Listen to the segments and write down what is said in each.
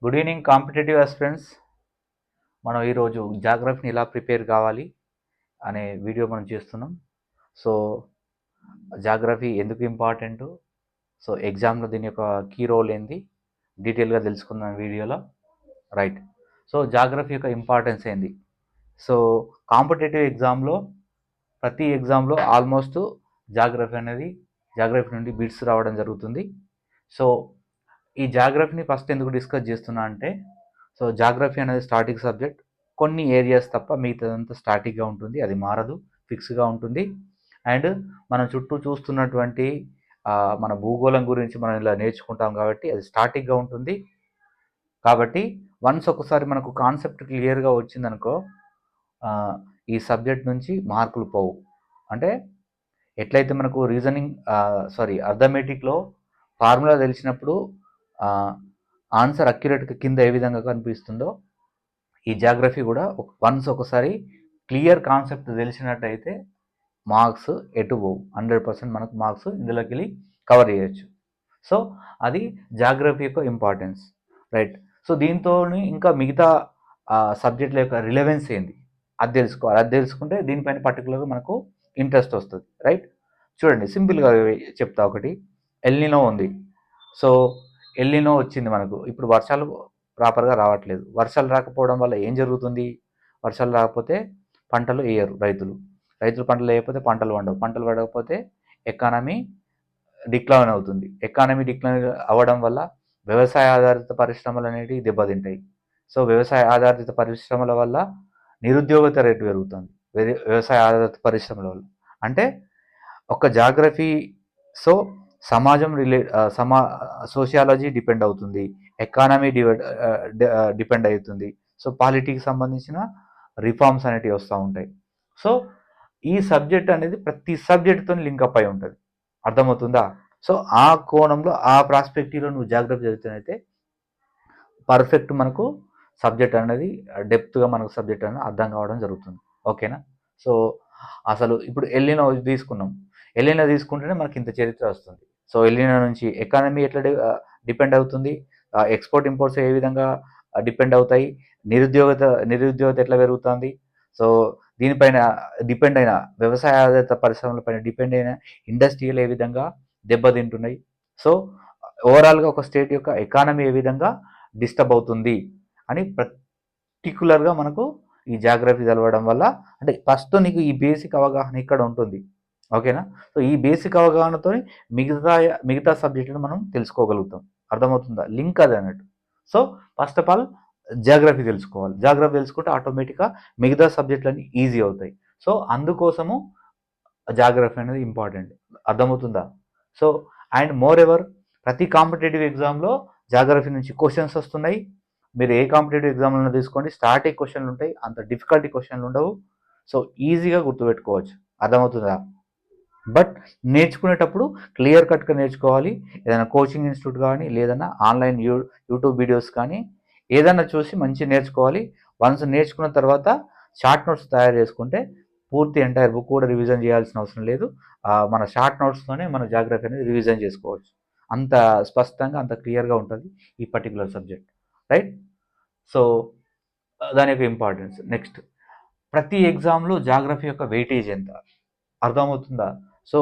Good evening competitive aspirants. మనం ఈరోజు జాగ్రఫీని ఎలా ప్రిపేర్ కావాలి అనే వీడియో మనం చేస్తున్నాం. సో జాగ్రఫీ ఎందుకు ఇంపార్టెంట్, సో ఎగ్జామ్లో దీని యొక్క కీ రోల్ ఏంది డీటెయిల్గా తెలుసుకుందాం వీడియోలో. రైట్. సో జాగ్రఫీ యొక్క ఇంపార్టెన్స్ ఏంది. సో కాంపిటేటివ్ ఎగ్జామ్లో ప్రతి ఎగ్జామ్లో ఆల్మోస్ట్ జాగ్రఫీ నుండి బిట్స్ రావడం జరుగుతుంది. సో ఈ జాగ్రఫీని ఫస్ట్ ఎందుకు డిస్కస్ చేస్తున్నా అంటే, సో జాగ్రఫీ అనేది స్టాటిక్ సబ్జెక్ట్. కొన్ని ఏరియాస్ తప్ప మిగతాదంతా స్టాటిక్గా ఉంటుంది, అది మారదు, ఫిక్స్గా ఉంటుంది. అండ్ మనం చుట్టూ చూస్తున్నటువంటి మన భూగోళం గురించి మనం ఇలా నేర్చుకుంటాం కాబట్టి అది స్టాటిక్గా ఉంటుంది. కాబట్టి వన్స్ ఒకసారి మనకు కాన్సెప్ట్ క్లియర్గా వచ్చిందనుకో, ఈ సబ్జెక్ట్ నుంచి మార్కులు పోవు. అంటే ఎట్లయితే మనకు రీజనింగ్ అర్థమెటిక్లో ఫార్ములా తెలిసినప్పుడు ఆన్సర్ అక్యురేట్గా కింద ఏ విధంగా కనిపిస్తుందో, ఈ జాగ్రఫీ కూడా వన్స్ ఒకసారి క్లియర్ కాన్సెప్ట్ తెలిసినట్టయితే మార్క్స్ ఎటు పోవు, 100% మనకు మార్క్స్ ఇందులోకి వెళ్ళి కవర్ చేయొచ్చు. సో అది జాగ్రఫీ యొక్క ఇంపార్టెన్స్. రైట్. సో దీంతో ఇంకా మిగతా సబ్జెక్టుల యొక్క రిలవెన్స్ ఏంది అది తెలుసుకోవాలి. అది తెలుసుకుంటే దీనిపైన పర్టికులర్గా మనకు ఇంట్రెస్ట్ వస్తుంది. రైట్. చూడండి, సింపుల్గా చెప్తా. ఒకటి, ఎల్నినో ఉంది. సో ఎల్నినో వచ్చింది మనకు. ఇప్పుడు వర్షాలు ప్రాపర్గా రావట్లేదు. వర్షాలు రాకపోవడం వల్ల ఏం జరుగుతుంది? వర్షాలు రాకపోతే పంటలు వేయరు రైతులు పంటలు వేయకపోతే పంటలు పండకపోతే ఎకానమీ డిక్లైన్ అవుతుంది. ఎకానమీ డిక్లైన్ అవ్వడం వల్ల వ్యవసాయ ఆధారిత పరిశ్రమలు అనేవి దెబ్బతింటాయి. సో వ్యవసాయ ఆధారిత పరిశ్రమల వల్ల నిరుద్యోగత రేటు పెరుగుతుంది. వ్యవసాయ ఆధారిత పరిశ్రమల వల్ల అంటే ఒక జాగ్రఫీ. సో సమాజం సోషియాలజీ డిపెండ్ అవుతుంది, ఎకానమీ డిపెండ్ అవుతుంది. సో పాలిటిక్స్ సంబంధించిన రిఫార్మ్స్ అనేటివి వస్తూ ఉంటాయి. సో ఈ సబ్జెక్ట్ అనేది ప్రతి సబ్జెక్టుతో లింకప్ అయి ఉంటుంది. అర్థమవుతుందా? సో ఆ కోణంలో, ఆ ప్రాస్పెక్టివ్లో నువ్వు జాగ్రత్త చదివితే పర్ఫెక్ట్ మనకు సబ్జెక్ట్ అనేది డెప్త్గా మనకు సబ్జెక్ట్ అనేది అర్థం కావడం జరుగుతుంది. ఓకేనా? సో అసలు ఇప్పుడు ఎల్లినో తీసుకున్నాం. ఎల్లినో తీసుకుంటేనే మనకి ఇంత చరిత్ర వస్తుంది. సో ఎల్లినో నుంచి ఎకానమీ ఎట్లా డిపెండ్ అవుతుంది, ఎక్స్పోర్ట్ ఇంపోర్ట్స్ ఏ విధంగా డిపెండ్ అవుతాయి, నిరుద్యోగత ఎట్లా పెరుగుతుంది, సో దీనిపైన డిపెండ్ అయిన వ్యవసాయ ఆధారిత పరిశ్రమలపైన డిపెండ్ అయిన ఇండస్ట్రీలు ఏ విధంగా దెబ్బతింటున్నాయి, సో ఓవరాల్గా ఒక స్టేట్ యొక్క ఎకానమీ ఏ విధంగా డిస్టర్బ్ అవుతుంది అని పర్టికులర్గా మనకు ఈ జాగ్రఫీ చదవడం వల్ల, అంటే ఫస్ట్ నీకు ఈ బేసిక్ అవగాహన ఇక్కడ ఉంటుంది. ఓకేనా? సో ఈ బేసిక్ అవగాహనతో మిగతా సబ్జెక్టులను మనం తెలుసుకోగలుగుతాం. అర్థమవుతుందా? లింక్ అది అన్నట్టు. So first of all geography తెలుసుకోవాలి. జాగ్రఫీ తెలుసుకుంటే ఆటోమేటిక్గా మిగతా సబ్జెక్టులన్నీ ఈజీ అవుతాయి. సో అందుకోసము జాగ్రఫీ అనేది ఇంపార్టెంట్. అర్థమవుతుందా? సో అండ్ మోర్ ఎవర్ ప్రతి కాంపిటేటివ్ ఎగ్జామ్లో జాగ్రఫీ నుంచి క్వశ్చన్స్ వస్తున్నాయి. మీరు ఏ కాంపిటేటివ్ ఎగ్జామ్లో తీసుకోండి, స్టార్టింగ్ క్వశ్చన్లు ఉంటాయి, అంత డిఫికల్టీ క్వశ్చన్లు ఉండవు. సో ఈజీగా గుర్తుపెట్టుకోవచ్చు. అర్థమవుతుందా? బట్ నేర్చుకునేటప్పుడు క్లియర్ కట్గా నేర్చుకోవాలి. ఏదైనా కోచింగ్ ఇన్స్టిట్యూట్ కానీ, లేదన్నా ఆన్లైన్ యూట్యూబ్ వీడియోస్ కానీ ఏదైనా చూసి మంచిగా నేర్చుకోవాలి. వన్స్ నేర్చుకున్న తర్వాత షార్ట్ నోట్స్ తయారు చేసుకుంటే పూర్తి ఎంటైర్ బుక్ కూడా రివిజన్ చేయాల్సిన అవసరం లేదు. మన షార్ట్ నోట్స్తోనే మన జాగ్రఫీ అనేది రివిజన్ చేసుకోవచ్చు. అంత స్పష్టంగా, అంత క్లియర్గా ఉంటుంది ఈ పర్టికులర్ సబ్జెక్ట్. రైట్. సో దాని యొక్క ఇంపార్టెన్స్. నెక్స్ట్, ప్రతి ఎగ్జామ్లో జాగ్రఫీ యొక్క వెయిటేజ్ ఎంత? అర్థమవుతుందా? సో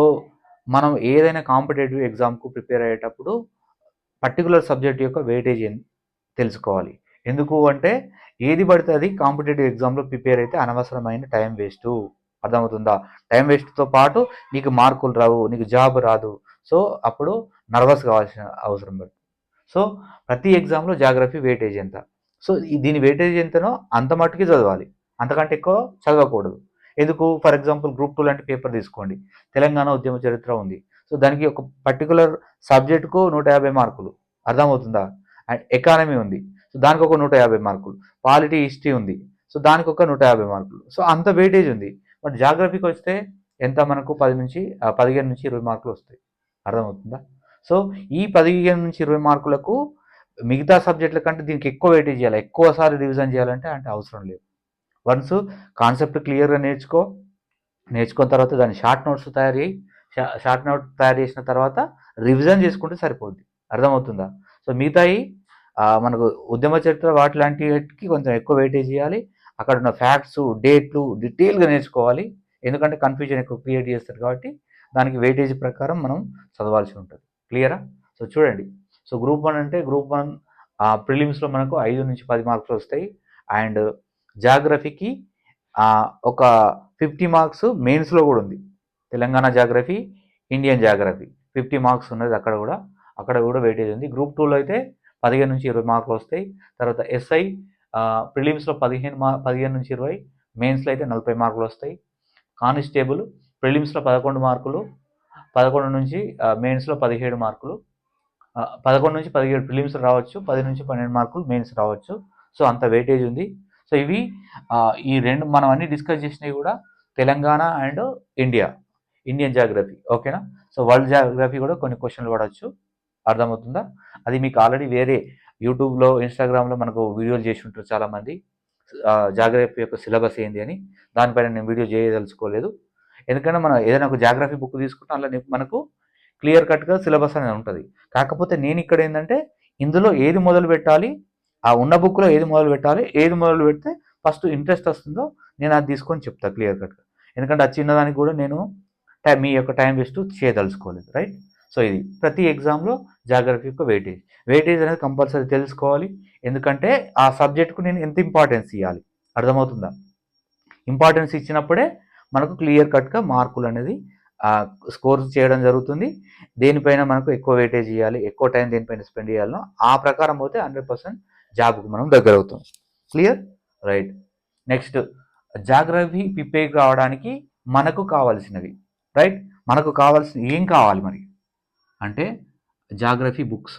మనం ఏదైనా కాంపిటేటివ్ ఎగ్జామ్కు ప్రిపేర్ అయ్యేటప్పుడు పర్టికులర్ సబ్జెక్ట్ యొక్క వెయిటేజ్ తెలుసుకోవాలి. ఎందుకు అంటే ఏది పడితే అది కాంపిటేటివ్ ఎగ్జామ్లో ప్రిపేర్ అయితే అనవసరమైన టైం వేస్టు. అర్థమవుతుందా? టైం వేస్ట్తో పాటు నీకు మార్కులు రావు, నీకు జాబ్ రాదు. సో అప్పుడు నర్వస్ కావాల్సిన అవసరం పడుతుంది. సో ప్రతి ఎగ్జామ్లో జాగ్రఫీ వెయిటేజ్ ఎంత? సో దీని వెయిటేజ్ ఎంతనో అంత మట్టుకి చదవాలి, అంతకంటే ఎక్కువ చదవకూడదు. ఎందుకు? ఫర్ ఎగ్జాంపుల్ గ్రూప్ 2 లాంటి పేపర్ తీసుకోండి. తెలంగాణ ఉద్యమ చరిత్ర ఉంది. సో దానికి ఒక పర్టికులర్ సబ్జెక్టుకు 150 మార్కులు. అర్థమవుతుందా? అండ్ ఎకానమీ ఉంది, సో దానికి ఒక 150 మార్కులు. పాలిటీ హిస్టరీ ఉంది, సో దానికి ఒక 150 మార్కులు. సో అంత వెయిటేజ్ ఉంది. బట్ జాగ్రఫీకి వస్తే ఎంత మనకు 15 నుంచి 20 మార్కులు వస్తాయి. అర్థమవుతుందా? సో ఈ 15 నుంచి 20 మార్కులకు మిగతా సబ్జెక్టుల కంటే దీనికి ఎక్కువ వెయిటేజ్ చేయాలి, ఎక్కువసారి రివిజన్ చేయాలంటే అవసరం లేదు. వన్స్ కాన్సెప్ట్ క్లియర్గా నేర్చుకున్న తర్వాత దాన్ని షార్ట్ నోట్స్ తయారు చేసిన తర్వాత రివిజన్ చేసుకుంటే సరిపోద్ది. అర్థమవుతుందా? సో మిగతాయి మనకు ఉద్యమ చరిత్ర వాటికి కొంచెం ఎక్కువ వెయిటేజ్ ఇవ్వాలి. అక్కడ ఉన్న ఫ్యాక్ట్స్, డేట్లు డీటెయిల్‌గా నేర్చుకోవాలి. ఎందుకంటే కన్‌ఫ్యూజన్ ఎక్కువ క్రియేట్ చేస్తారు కాబట్టి, దానికి వెయిటేజ్ ప్రకారం మనం చదవాల్సి ఉంటుంది. క్లియరా? సో చూడండి. సో గ్రూప్ 1 అంటే గ్రూప్ 1 ప్రిలిమ్స్‌లో మనకు 5-10 మార్క్స్ వస్తాయి. అండ్ జాగ్రఫీకి ఒక 50 మార్క్స్ మెయిన్స్‌లో కూడా ఉంది. Telangana geography, Indian geography 50 marks ఉన్నది అక్కడ కూడా వెయిటేజ్ ఉంది. గ్రూప్ 2లో అయితే 15-20 మార్కులు వస్తాయి. తర్వాత ఎస్ఐ ప్రిలిమ్స్లో 15-20, మెయిన్స్లో అయితే 40 మార్కులు వస్తాయి. కానిస్టేబుల్ ప్రిలిమ్స్లో 11 మార్కులు, 11 నుంచి మెయిన్స్లో 17 మార్కులు, 11-17 ప్రిలిమ్స్ రావచ్చు, 10-12 మార్కులు మెయిన్స్ రావచ్చు. సో అంత వెయిటేజ్ ఉంది. సో ఇవి ఈ రెండు మనం అన్ని డిస్కస్ చేసినవి కూడా తెలంగాణ అండ్ ఇండియన్ జాగ్రఫీ. ఓకేనా? సో వరల్డ్ జాగ్రఫీ కూడా కొన్ని క్వశ్చన్లు పడవచ్చు. అర్థమవుతుందా? అది మీకు ఆల్రెడీ వేరే యూట్యూబ్లో, ఇన్స్టాగ్రామ్లో మనకు వీడియోలు చేసి ఉంటారు చాలామంది, జాగ్రఫీ యొక్క సిలబస్ ఏంది అని. దానిపైన నేను వీడియో చేయదలుచుకోలేదు. ఎందుకంటే మనం ఏదైనా ఒక జాగ్రఫీ బుక్ తీసుకుంటే అందులో మనకు క్లియర్ కట్గా సిలబస్ అనేది ఉంటుంది. కాకపోతే నేను ఇక్కడ ఏంటంటే ఇందులో ఏది మొదలు పెట్టాలి, ఆ ఉన్న బుక్లో ఏది మొదలు పెట్టాలి, ఏది మొదలు పెడితే ఫస్ట్ ఇంట్రెస్ట్ వస్తుందో నేను అది తీసుకొని చెప్తాను క్లియర్ కట్గా. ఎందుకంటే ఆ చిన్నదానికి కూడా నేను మీ యొక్క టైం వేస్ట్ చేయదలుచుకోలేదు. రైట్? సో ఇది ప్రతి ఎగ్జామ్లో జాగ్రఫీ యొక్క వెయిటేజ్ అనేది కంపల్సరీ తెలుసుకోవాలి. ఎందుకంటే ఆ సబ్జెక్ట్కు నేను ఎంత ఇంపార్టెన్స్ ఇవ్వాలి. అర్థమవుతుందా? ఇంపార్టెన్స్ ఇచ్చినప్పుడే మనకు క్లియర్ కట్గా మార్కులు అనేది స్కోర్ చేయడం జరుగుతుంది. దేనిపైన మనకు ఎక్కువ వెయిటేజ్ ఇవ్వాలి, ఎక్కువ టైం దేనిపైన స్పెండ్ చేయాలనో ఆ ప్రకారం పోతే 100% జాబ్కు మనం దగ్గర అవుతాం. Clear? Right. Next, geography prepare కావడానికి మనకు కావాల్సినవి. రైట్? మనకు కావాల్సిన ఏం కావాలి మరి అంటే geography books.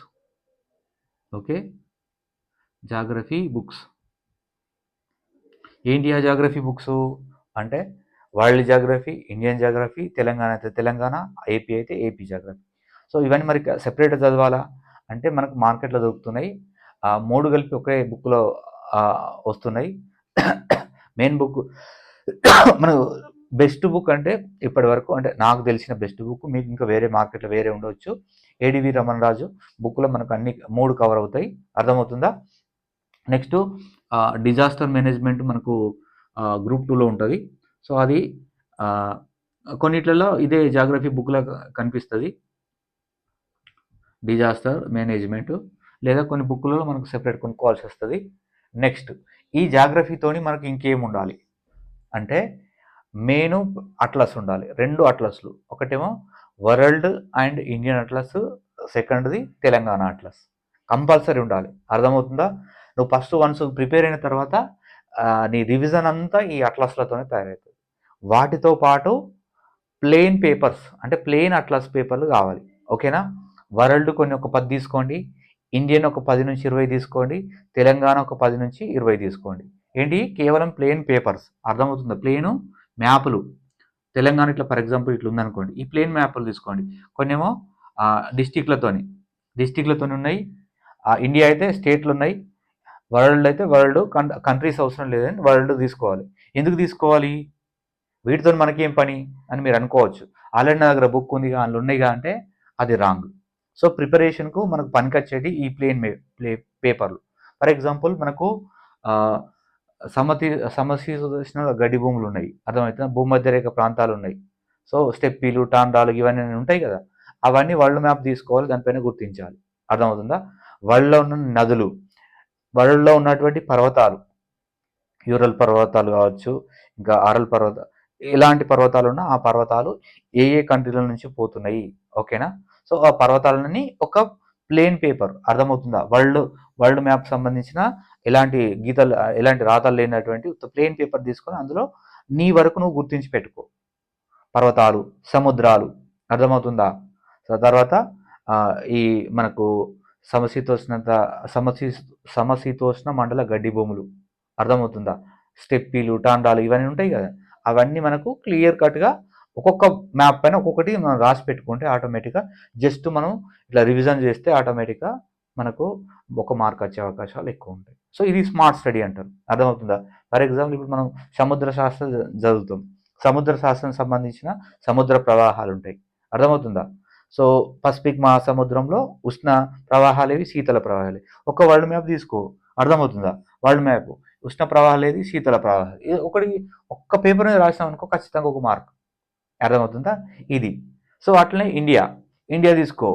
Okay, geography books ఏంటి? ఆ జాగ్రఫీ బుక్స్ అంటే world geography, Indian geography, Telangana అయితే తెలంగాణ, ఏపీ అయితే ఏపీ జాగ్రఫీ. సో ఇవన్నీ మరి సెపరేట్గా చదవాలా అంటే మనకు మార్కెట్లో దొరుకుతున్నాయి. 3 కలిపి ఒకే బుక్లో వస్తున్నాయి. మెయిన్ బుక్ మనకు బెస్ట్ బుక్ అంటే ఇప్పటి వరకు అంటే నాకు తెలిసిన బెస్ట్ బుక్, మీకు ఇంకా వేరే మార్కెట్లో వేరే ఉండవచ్చు, ఏడివి రమణరాజు బుక్లో మనకు అన్ని 3 కవర్ అవుతాయి. అర్థమవుతుందా? నెక్స్ట్ డిజాస్టర్ మేనేజ్మెంట్ మనకు గ్రూప్ 2లో ఉంటుంది. సో అది కొన్నిట్లలో ఇదే జాగ్రఫీ బుక్లో కనిపిస్తుంది, డిజాస్టర్ మేనేజ్మెంట్, లేదా కొన్ని బుక్లలో మనకు సెపరేట్ కొనుక్కోవాల్సి వస్తుంది. నెక్స్ట్, ఈ జాగ్రఫీతోని మనకి ఇంకేం ఉండాలి అంటే మెయిన్ అట్లస్ ఉండాలి. 2 అట్లస్లు, ఒకటేమో వరల్డ్ అండ్ ఇండియన్ అట్లస్, సెకండ్ది తెలంగాణ అట్లస్ కంపల్సరీ ఉండాలి. అర్థమవుతుందా? నువ్వు ఫస్ట్ వన్స్ ప్రిపేర్ అయిన తర్వాత నీ రివిజన్ అంతా ఈ అట్లస్లతోనే తయారవుతుంది. వాటితో పాటు ప్లెయిన్ పేపర్స్ అంటే ప్లెయిన్ అట్లస్ పేపర్లు కావాలి. ఓకేనా? వరల్డ్ కొన్ని ఒక 10 తీసుకోండి, ఇండియన్ ఒక 10-20 తీసుకోండి, తెలంగాణ ఒక 10-20 తీసుకోండి. ఏంటి? కేవలం ప్లెయిన్ పేపర్స్. అర్థమవుతుందా? ప్లెయిన్ మ్యాపులు. తెలంగాణ ఇట్లా ఫర్ ఎగ్జాంపుల్ ఇట్లా ఉందనుకోండి, ఈ ప్లెయిన్ మ్యాప్లు తీసుకోండి. కొన్నేమో డిస్టిక్లతోని ఉన్నాయి, ఇండియా అయితే స్టేట్లు ఉన్నాయి, వరల్డ్ అయితే వరల్డ్, కంట్రీస్ అవసరం లేదని వరల్డ్ తీసుకోవాలి. ఎందుకు తీసుకోవాలి? వీటితో మనకేం పని అని మీరు అనుకోవచ్చు. ఆల్రెడీ నా దగ్గర బుక్ ఉంది, అందులో ఉన్నాయిగా అంటే అది రాంగ్. సో ప్రిపరేషన్కు మనకు పనికొచ్చేది ఈ ప్లెయిన్ పేపర్లు. ఫర్ ఎగ్జాంపుల్ మనకు సమశీతోష్ణ గడ్డి భూములు ఉన్నాయి, అర్థమవుతుందా? భూమధ్య రేఖ ప్రాంతాలు ఉన్నాయి. సో స్టెప్పీలు, టాండాలు ఇవన్నీ ఉంటాయి కదా, అవన్నీ వరల్డ్ మ్యాప్ తీసుకోవాలి, దానిపైన గుర్తించాలి. అర్థమవుతుందా? వరల్డ్లో ఉన్న నదులు, వరల్డ్లో ఉన్నటువంటి పర్వతాలు, యూరల్ పర్వతాలు కావచ్చు, ఇంకా ఆరల్ పర్వతాలు, ఎలాంటి పర్వతాలు ఉన్నా ఆ పర్వతాలు ఏ కంట్రీల నుంచి పోతున్నాయి. ఓకేనా? సో ఆ పర్వతాలని ఒక ప్లెయిన్ పేపర్, అర్థమవుతుందా? వరల్డ్ మ్యాప్ సంబంధించిన ఎలాంటి గీతలు, ఎలాంటి రాతలు లేనటువంటి ప్లెయిన్ పేపర్ తీసుకొని అందులో నీ వరకు నువ్వు గుర్తించి పెట్టుకో. పర్వతాలు, సముద్రాలు, అర్థమవుతుందా? తర్వాత ఈ మనకు సమశీతోష్ణ మండల గడ్డి భూములు, అర్థమవుతుందా? స్టెప్పీలు, టాండాలు ఇవన్నీ ఉంటాయి కదా, అవన్నీ మనకు క్లియర్ కట్గా ఒక్కొక్క మ్యాప్ పైన ఒక్కొక్కటి మనం రాసి పెట్టుకుంటే ఆటోమేటిక్గా జస్ట్ మనం ఇట్లా రివిజన్ చేస్తే ఆటోమేటిక్గా మనకు ఒక మార్క్ వచ్చే అవకాశాలు ఎక్కువ ఉంటాయి. సో ఇది స్మార్ట్ స్టడీ అంటారు. అర్థమవుతుందా? ఫర్ ఎగ్జాంపుల్ ఇప్పుడు మనం సముద్ర శాస్త్రం చదువుతాం, సముద్ర శాస్త్రం సంబంధించిన సముద్ర ప్రవాహాలు ఉంటాయి. అర్థమవుతుందా? సో పసిఫిక్ మహాసముద్రంలో ఉష్ణ ప్రవాహాలు ఏవి, శీతల ప్రవాహాలు. ఒక వరల్డ్ మ్యాప్ తీసుకో, అర్థమవుతుందా? వరల్డ్ మ్యాప్ ఉష్ణ ప్రవాహాలు ఏది, శీతల ప్రవాహాలు. ఒకటి ఒక్క పేపర్ మీద రాసినాం అనుకో ఖచ్చితంగా ఒక మార్క్. అర్థమవుతుందా? ఇది. సో అట్లనే ఇండియా తీసుకో.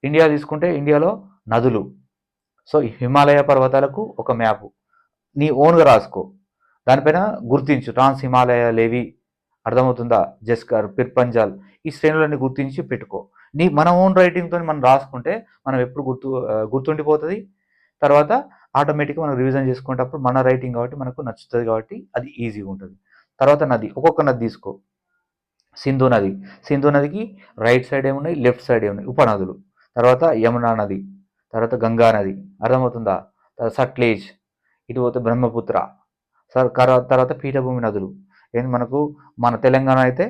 ఇండియా తీసుకుంటే ఇండియాలో నదులు. సో హిమాలయ పర్వతాలకు ఒక మ్యాప్ నీ ఓన్గా రాసుకో. దానిపైన గుర్తించు ట్రాన్స్ హిమాలయాలేవి, అర్థమవుతుందా? జస్కర్, పిర్పంజాల్, ఈ శ్రేణులన్నీ గుర్తించి పెట్టుకో. మన ఓన్ రైటింగ్తో మనం రాసుకుంటే మనం ఎప్పుడు గుర్తుండిపోతుంది. తర్వాత ఆటోమేటిక్గా మనం రివిజన్ చేసుకునేటప్పుడు మన రైటింగ్ కాబట్టి మనకు నచ్చుతుంది, కాబట్టి అది ఈజీగా ఉంటుంది. తర్వాత నది, ఒక్కొక్క నది తీసుకో. సింధు నదికి రైట్ సైడ్ ఏమున్నాయి, లెఫ్ట్ సైడ్ ఏమున్నాయి, ఉపనదులు. తర్వాత యమునా నది, తర్వాత గంగా నది, అర్థమవుతుందా? తర్వాత సట్లేజ్, ఇటు పోతే బ్రహ్మపుత్ర, తర్వాత పీఠభూమి నదులు. ఏంటి మనకు, మన తెలంగాణ అయితే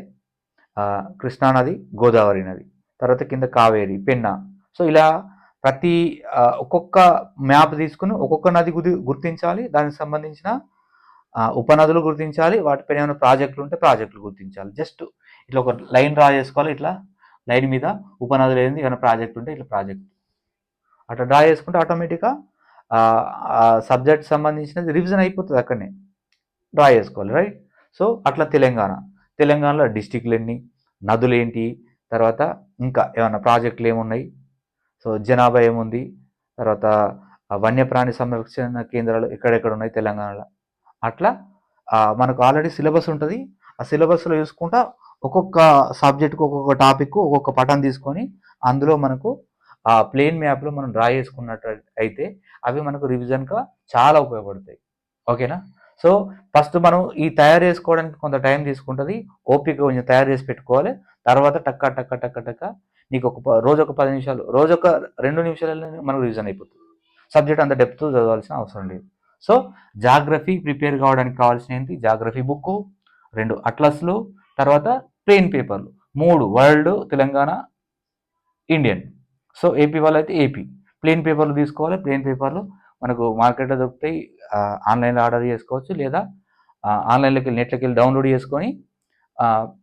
కృష్ణా నది, గోదావరి నది, తర్వాత కింద కావేరి, పెన్నా. సో ఇలా ప్రతి ఒక్కొక్క మ్యాప్ తీసుకుని ఒక్కొక్క నది గుర్తించాలి, దానికి సంబంధించిన ఉపనదులు గుర్తించాలి, వాటిపైన ఏమైనా ప్రాజెక్టులు ఉంటే ప్రాజెక్టులు గుర్తించాలి. జస్ట్ ఇట్లా ఒక లైన్ డ్రా చేసుకోవాలి, ఇట్లా లైన్ మీద ఉపనదులు ఏంది, ఏమైనా ప్రాజెక్ట్ ఉంటే ఇట్లా ప్రాజెక్ట్ అట్లా డ్రా చేసుకుంటే ఆటోమేటిక్గా సబ్జెక్ట్ సంబంధించినది రివిజన్ అయిపోతుంది, అక్కడనే డ్రా చేసుకోవాలి, రైట్? సో అట్లా తెలంగాణలో డిస్టిక్లు ఎన్ని, నదులు ఏంటి, తర్వాత ఇంకా ఏమైనా ప్రాజెక్టులు ఏమున్నాయి, సో జనాభా ఏముంది, తర్వాత వన్యప్రాణి సంరక్షణ కేంద్రాలు ఎక్కడెక్కడ ఉన్నాయి తెలంగాణలో. అట్లా మనకు ఆల్రెడీ సిలబస్ ఉంటుంది. ఆ సిలబస్లో చూసుకుంటా ఒక్కొక్క సబ్జెక్టుకు ఒక్కొక్క టాపిక్ ఒక్కొక్క పటం తీసుకొని అందులో మనకు ఆ ప్లేన్ మ్యాప్లో మనం డ్రా చేసుకున్నట్టు అయితే అవి మనకు రివిజన్గా చాలా ఉపయోగపడతాయి. ఓకేనా? సో ఫస్ట్ మనం ఈ తయారు చేసుకోవడానికి కొంత టైం తీసుకుంటుంది, ఓపిక కొంచెం తయారు చేసి పెట్టుకోవాలి. తర్వాత టక్క టక్క టక్క టక్క నీకు రోజు ఒక 10 నిమిషాలు, రోజు ఒక 2 నిమిషాలలో మనకు రివిజన్ అయిపోతుంది. సబ్జెక్ట్ అంత డెప్త్ చదవాల్సిన అవసరం లేదు. సో జాగ్రఫీ ప్రిపేర్ కావడానికి కావాల్సిన ఏంటి, జాగ్రఫీ బుక్, 2 అట్లస్లు, తర్వాత ప్లెయిన్ పేపర్లు, 3 world, Telangana, Indian. So AP వాళ్ళు అయితే ఏపీ ప్లెయిన్ పేపర్లు తీసుకోవాలి. ప్లెయిన్ పేపర్లు మనకు మార్కెట్లో దొరుకుతాయి, ఆన్లైన్లో ఆర్డర్ చేసుకోవచ్చు, లేదా ఆన్లైన్లోకి వెళ్ళి నెట్లోకి వెళ్ళి డౌన్లోడ్ చేసుకొని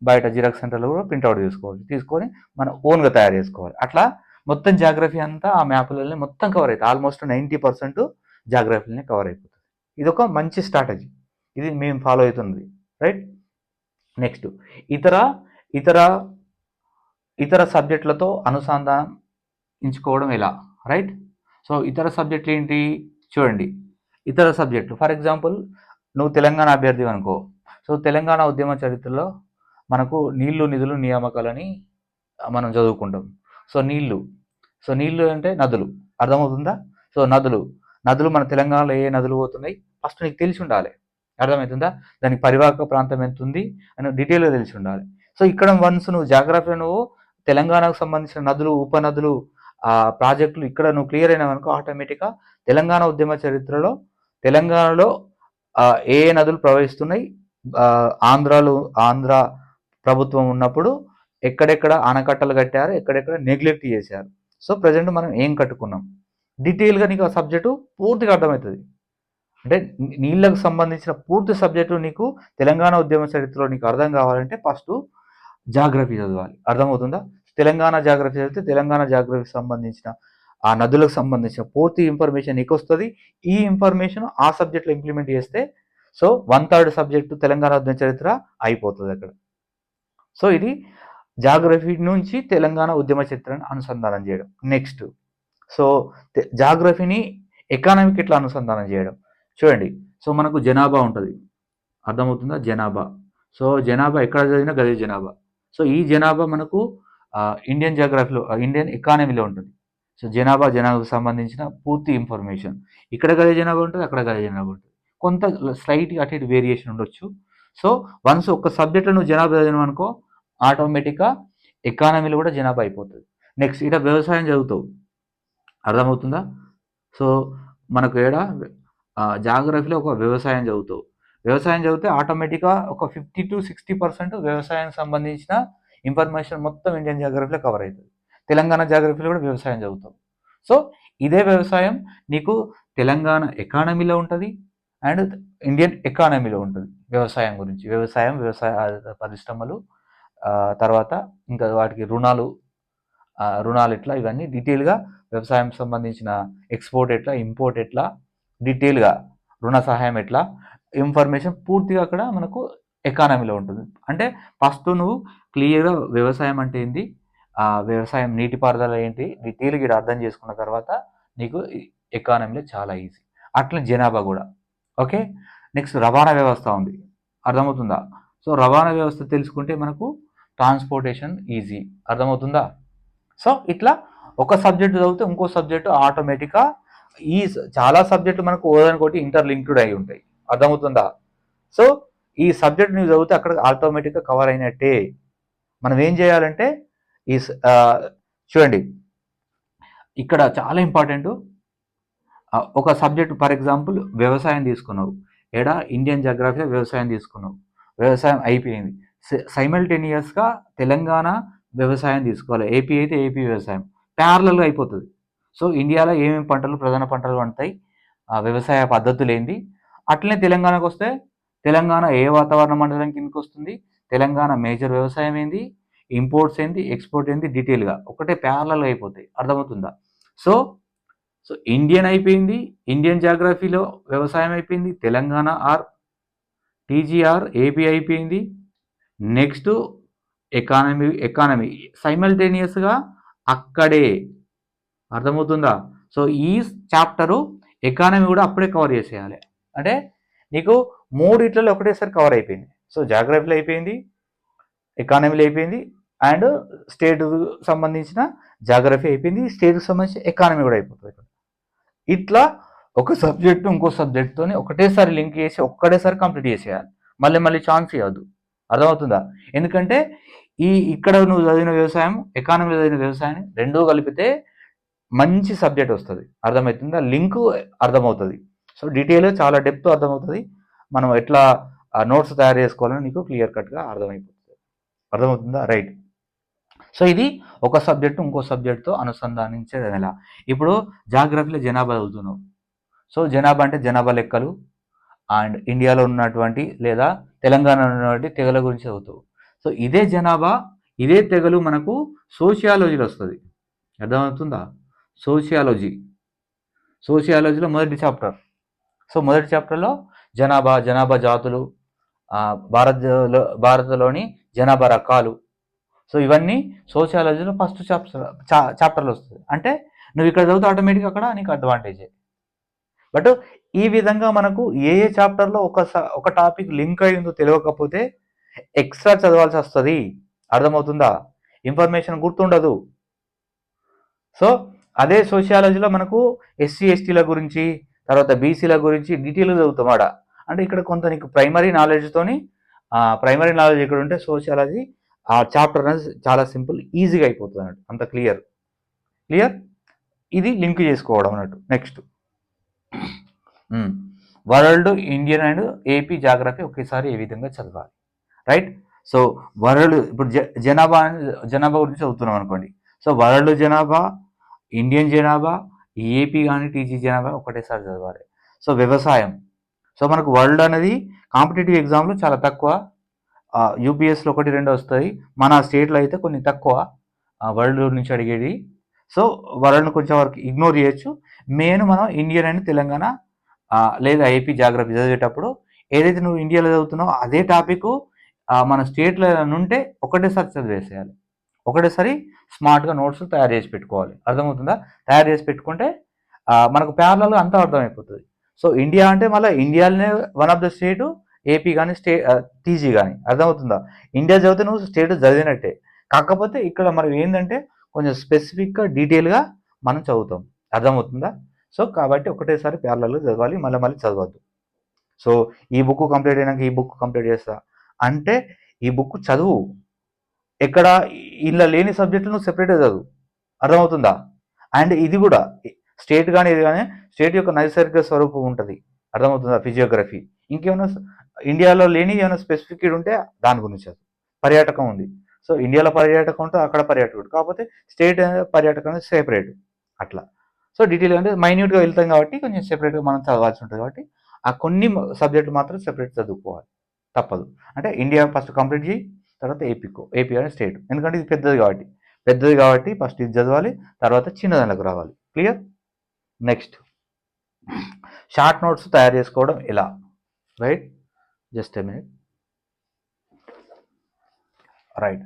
బయట జిరాక్స్ సెంటర్లో కూడా ప్రింట్అవుట్ తీసుకోవాలి, తీసుకొని మనం ఓన్గా తయారు చేసుకోవాలి. అట్లా మొత్తం జాగ్రఫీ అంతా ఆ మ్యాప్లలోనే మొత్తం కవర్ అవుతుంది. ఆల్మోస్ట్ 90% జాగ్రఫీలోనే కవర్ అయిపోతుంది. ఇది ఒక మంచి స్ట్రాటజీ, ఇది మేము ఫాలో అవుతుంది, రైట్? నెక్స్ట్ ఇతర సబ్జెక్టులతో అనుసంధానం ఎంచుకోవడం ఎలా, రైట్? సో ఇతర సబ్జెక్టులు ఏంటి చూడండి. ఇతర సబ్జెక్టు ఫర్ ఎగ్జాంపుల్ నువ్వు తెలంగాణ అభ్యర్థి అనుకో. సో తెలంగాణ ఉద్యమ చరిత్రలో మనకు నీళ్లు, నిధులు, నియామకాలని మనం చదువుకుంటాం. సో నీళ్లు అంటే నదులు, అర్థమవుతుందా? సో నదులు మన తెలంగాణలో ఏ నదులు పోతున్నాయి ఫస్ట్ నీకు తెలిసి ఉండాలి, అర్థమవుతుందా? దానికి పరివాహక ప్రాంతం ఎంత ఉంది అని డీటెయిల్గా తెలిసి ఉండాలి. సో ఇక్కడ వన్స్ నువ్వు జాగ్రఫీ నువ్వు తెలంగాణకు సంబంధించిన నదులు, ఉపనదులు, ప్రాజెక్టులు ఇక్కడ నువ్వు క్లియర్ అయినావనుకో ఆటోమేటిక్గా తెలంగాణ ఉద్యమ చరిత్రలో తెలంగాణలో ఏ నదులు ప్రవహిస్తున్నాయి, ఆంధ్ర ప్రభుత్వం ఉన్నప్పుడు ఎక్కడెక్కడ ఆనకట్టలు కట్టారు, ఎక్కడెక్కడ నెగ్లెక్ట్ చేశారు. సో ప్రజెంట్ మనం ఏం కట్టుకున్నాం డీటెయిల్గా నీకు ఆ సబ్జెక్టు పూర్తిగా అర్థమవుతుంది. అంటే నీళ్ళకు సంబంధించిన పూర్తి సబ్జెక్టు నీకు తెలంగాణ ఉద్యమ చరిత్రలో నీకు అర్థం కావాలంటే ఫస్ట్ జాగ్రఫీ చదవాలి, అర్థమవుతుందా? తెలంగాణ జాగ్రఫీ చదివితే తెలంగాణ జాగ్రఫీకి సంబంధించిన ఆ నదులకు సంబంధించిన పూర్తి ఇన్ఫర్మేషన్ నీకు వస్తుంది. ఈ ఇన్ఫర్మేషన్ ఆ సబ్జెక్ట్లో ఇంప్లిమెంట్ చేస్తే సో 1/3 సబ్జెక్టు తెలంగాణ ఉద్యమ చరిత్ర అయిపోతుంది అక్కడ. సో ఇది జాగ్రఫీ నుంచి తెలంగాణ ఉద్యమ చరిత్రను అనుసంధానం చేయడం. నెక్స్ట్ సో జాగ్రఫీని ఎకానమీకి ఎట్లా అనుసంధానం చేయడం చూడండి. సో మనకు జనాభా ఉంటుంది, అర్థమవుతుందా? సో జనాభా ఎక్కడ చదివినా గదే జనాభా. సో ఈ జనాభా మనకు ఇండియన్ జాగ్రఫీలో, ఇండియన్ ఎకానమీలో ఉంటుంది. సో జనాభాకు సంబంధించిన పూర్తి ఇన్ఫర్మేషన్ ఇక్కడ గదే జనాభా ఉంటుంది, అక్కడ గదే జనాభా ఉంటుంది. కొంత స్లైట్గా అటు ఇటు వేరియేషన్ ఉండొచ్చు. సో వన్స్ ఒక సబ్జెక్ట్లో నువ్వు జనాభా చదివినావు అనుకో ఆటోమేటిక్గా ఎకానమీలో కూడా జనాభా అయిపోతుంది. నెక్స్ట్ ఇక్కడ వ్యవసాయం చదువుతావు, అర్థమవుతుందా? సో మనకు జాగ్రఫీలో ఒక వ్యవసాయం చదివితే ఆటోమేటిక్గా ఒక 50 to 60% వ్యవసాయానికి సంబంధించిన ఇన్ఫర్మేషన్ మొత్తం ఇండియన్ జాగ్రఫీలో కవర్ అవుతుంది. తెలంగాణ జాగ్రఫీలో కూడా వ్యవసాయం చదువుతావు. సో ఇదే వ్యవసాయం నీకు తెలంగాణ ఎకానమీలో ఉంటుంది అండ్ ఇండియన్ ఎకానమీలో ఉంటుంది. వ్యవసాయం గురించి వ్యవసాయ పరిశ్రమలు, తర్వాత ఇంకా వాటికి రుణాలు, రుణాలు ఎట్లా, ఇవన్నీ డీటెయిల్గా వ్యవసాయం సంబంధించిన ఎక్స్పోర్ట్ ఎట్లా, ఇంపోర్ట్ ఎట్లా, డీటెయిల్గా రుణ సహాయం ఎట్లా, ఇన్ఫర్మేషన్ పూర్తిగా అక్కడ మనకు ఎకానమీలో ఉంటుంది. అంటే ఫస్ట్ నువ్వు క్లియర్గా వ్యవసాయం అంటే ఏంటి, వ్యవసాయం నీటిపారుదల ఏంటి, డీటెయిల్గా ఇక్కడ అర్థం చేసుకున్న తర్వాత నీకు ఎకానమీలో చాలా ఈజీ. అట్లా జనాభా కూడా. ఓకే, నెక్స్ట్ రవాణా వ్యవస్థ ఉంది, అర్థమవుతుందా? సో రవాణా వ్యవస్థ తెలుసుకుంటే మనకు ట్రాన్స్పోర్టేషన్ ఈజీ, అర్థమవుతుందా? సో ఇట్లా ఒక సబ్జెక్ట్ చదివితే ఇంకో సబ్జెక్టు ఆటోమేటిక్గా చాలా సబ్జెక్టులు మనకు ఓదానికోటి ఇంటర్లింక్డ్ అయి ఉంటాయి, అర్థమవుతుందా? సో ఈ సబ్జెక్ట్ నువ్వు చదివితే అక్కడ ఆటోమేటిక్గా కవర్ అయినట్టే. మనం ఏం చేయాలంటే ఈ చూడండి, ఇక్కడ చాలా ఇంపార్టెంట్. ఒక సబ్జెక్ట్ ఫర్ ఎగ్జాంపుల్ వ్యవసాయం తీసుకున్నావు, ఏడా ఇండియన్ జాగ్రఫీ వ్యవసాయం తీసుకున్నావు, వ్యవసాయం అయిపోయింది. సైమల్టేనియస్గా తెలంగాణ వ్యవసాయం తీసుకోవాలి, ఏపీ అయితే ఏపీ వ్యవసాయం ప్యారలల్గా అయిపోతుంది. సో ఇండియాలో ఏమేమి పంటలు ప్రధాన పంటలు పండుతాయి, వ్యవసాయ పద్ధతులు ఏంది, అట్లనే తెలంగాణకు వస్తే తెలంగాణ ఏ వాతావరణ మండలం కిందకి వస్తుంది, తెలంగాణ మేజర్ వ్యవసాయం ఏంది, ఇంపోర్ట్స్ ఏంది, ఎక్స్పోర్ట్ ఏంది, డీటెయిల్గా ఒకటే ప్యారలల్గా అయిపోతాయి, అర్థమవుతుందా? సో సో ఇండియన్ అయిపోయింది, ఇండియన్ జాగ్రఫీలో వ్యవసాయం అయిపోయింది, తెలంగాణ ఆర్ టీజీఆర్ ఏపీ అయిపోయింది. నెక్స్ట్ ఎకానమీ సైమల్టేనియస్గా అక్కడే, అర్థమవుతుందా? సో ఈ చాప్టరు ఎకానమీ కూడా అప్పుడే కవర్ చేసేయాలి. అంటే నీకు మూడిట్లలో ఒకటేసారి కవర్ అయిపోయింది. సో జాగ్రఫీలో అయిపోయింది, ఎకానమీలో అయిపోయింది, అండ్ స్టేట్ సంబంధించిన జాగ్రఫీ అయిపోయింది, స్టేట్కి సంబంధించిన ఎకానమీ కూడా అయిపోతుంది. ఇట్లా ఒక సబ్జెక్టు ఇంకో సబ్జెక్ట్తో ఒకటేసారి లింక్ చేసి ఒక్కటేసారి కంప్లీట్ చేసేయాలి, మళ్ళీ ఛాన్స్ ఇవ్వద్దు, అర్థమవుతుందా? ఎందుకంటే ఇక్కడ నువ్వు చదివిన వ్యవసాయం, ఎకానమీలో చదివిన వ్యవసాయం రెండూ కలిపితే మంచి సబ్జెక్ట్ వస్తుంది, అర్థమవుతుందా? లింకు అర్థమవుతుంది. సో డీటెయిల్గా చాలా డెప్త్ అర్థమవుతుంది, మనం ఎట్లా నోట్స్ తయారు చేసుకోవాలని నీకు క్లియర్ కట్గా అర్థమైపోతుంది, అర్థమవుతుందా? రైట్. సో ఇది ఒక సబ్జెక్టు ఇంకో సబ్జెక్టుతో అనుసంధానించేది ఎలా. ఇప్పుడు జాగ్రఫీలో జనాభా చదువుతున్నావు, సో జనాభా అంటే జనాభా లెక్కలు అండ్ ఇండియాలో ఉన్నటువంటి లేదా తెలంగాణలో ఉన్నటువంటి తెగల గురించి చదువుతావు. సో ఇదే జనాభా ఇదే తెగలు మనకు సోషియాలజీలో వస్తుంది, అర్థమవుతుందా? సోషియాలజీలో మొదటి చాప్టర్. సో మొదటి చాప్టర్లో జనాభా జాతులు, భారత్లోని జనాభా రకాలు, సో ఇవన్నీ సోషియాలజీలో ఫస్ట్ చాప్టర్లో వస్తుంది. అంటే నువ్వు ఇక్కడ చదివితే ఆటోమేటిక్గా అక్కడ నీకు అడ్వాంటేజే. బట్ ఈ విధంగా మనకు ఏ చాప్టర్లో ఒక టాపిక్ లింక్ అయ్యిందో తెలియకపోతే ఎక్స్ట్రా చదవాల్సి వస్తుంది, అర్థమవుతుందా? ఇన్ఫర్మేషన్ గుర్తుండదు. సో అదే సోషియాలజీలో మనకు ఎస్సీ ఎస్టీల గురించి, తర్వాత బీసీల గురించి డీటెయిల్గా చదువుతాం ఆడ. అంటే ఇక్కడ కొంత నీకు ప్రైమరీ నాలెడ్జ్ ఇక్కడ ఉంటే సోషియాలజీ ఆ చాప్టర్ అనేది చాలా సింపుల్, ఈజీగా అయిపోతుంది అన్నట్టు, అంత క్లియర్. ఇది లింక్ చేసుకోవడం అన్నట్టు. Next world, Indian and AP geography ఒకేసారి ఏ విధంగా చదవాలి, రైట్? సో వరల్డ్ ఇప్పుడు జనాభా గురించి చదువుతున్నాం అనుకోండి. సో వరల్డ్ జనాభా, ఇండియన్ జనాభా, ఏపీ కానీ టీజీ జనాభా ఒకటేసారి చదవాలి. సో వ్యవసాయం, సో మనకు వరల్డ్ అనేది కాంపిటేటివ్ ఎగ్జామ్లో చాలా తక్కువ, యూపీఎస్లో 1-2 వస్తాయి, మన స్టేట్లో అయితే కొన్ని తక్కువ వరల్డ్ నుంచి అడిగేది. సో వరల్డ్ని కొంచెం వరకు ఇగ్నోర్ చేయొచ్చు. మెయిన్ మనం ఇండియన్ అండ్ తెలంగాణ లేదా ఏపీ జాగ్రఫీ చదివేటప్పుడు ఏదైతే నువ్వు ఇండియాలో చదువుతున్నావో అదే టాపిక్ మన స్టేట్లో ఉంటే ఒకటేసారి చదివేసేయాలి, ఒకటేసారి స్మార్ట్గా నోట్స్ తయారు చేసి పెట్టుకోవాలి, అర్థమవుతుందా? తయారు చేసి పెట్టుకుంటే మనకు ప్యారలల్గా అంతా అర్థమైపోతుంది. సో ఇండియా అంటే మళ్ళీ ఇండియాలోనే one of the state AP కానీ టీజీ కానీ, అర్థమవుతుందా? ఇండియా చదివితే నువ్వు స్టేట్ చదివినట్టే, కాకపోతే ఇక్కడ మనం ఏంటంటే కొంచెం స్పెసిఫిక్గా డీటెయిల్గా మనం చదువుతాం, అర్థమవుతుందా? సో కాబట్టి ఒకటేసారి ప్యారలల్గా చదవాలి, మళ్ళీ చదవద్దు. సో ఈ బుక్ కంప్లీట్ అయినాక ఈ బుక్ కంప్లీట్ చేస్తా అంటే ఈ బుక్ చదువు, ఎక్కడ ఇలా లేని సబ్జెక్టులు నువ్వు సెపరేట్గా చదువు, అర్థమవుతుందా? అండ్ ఇది కూడా స్టేట్ కానీ ఇది కానీ స్టేట్ యొక్క నైసర్గిక స్వరూపం ఉంటుంది, అర్థమవుతుందా? ఫిజియోగ్రఫీ ఇంకేమైనా ఇండియాలో లేని ఏమైనా స్పెసిఫిక్ ఉంటే దాని గురించి చదువు. పర్యాటకం ఉంది, సో ఇండియాలో పర్యాటకం ఉంటుంది, అక్కడ పర్యాటకుడు, కాకపోతే స్టేట్ పర్యాటకం అనేది సెపరేట్ అట్లా. సో డీటెయిల్ అంటే మైన్యూట్గా వెళ్తాం కాబట్టి కొంచెం సెపరేట్గా మనం చదవాల్సి ఉంటుంది, కాబట్టి ఆ కొన్ని సబ్జెక్టులు మాత్రం సెపరేట్ చదువుకోవాలి, తప్పదు. అంటే ఇండియా ఫస్ట్ కంప్లీట్ చేయి, తర్వాత ఏపీ అనే స్టేట్, ఎందుకంటే ఇది పెద్దది కాబట్టి పెద్దది కాబట్టి ఫస్ట్ ఇది చదవాలి, తర్వాత చిన్నదానికి రావాలి. క్లియర్? నెక్స్ట్ షార్ట్ నోట్స్ తయారు చేసుకోవడం ఎలా? Right, just a minute. Right,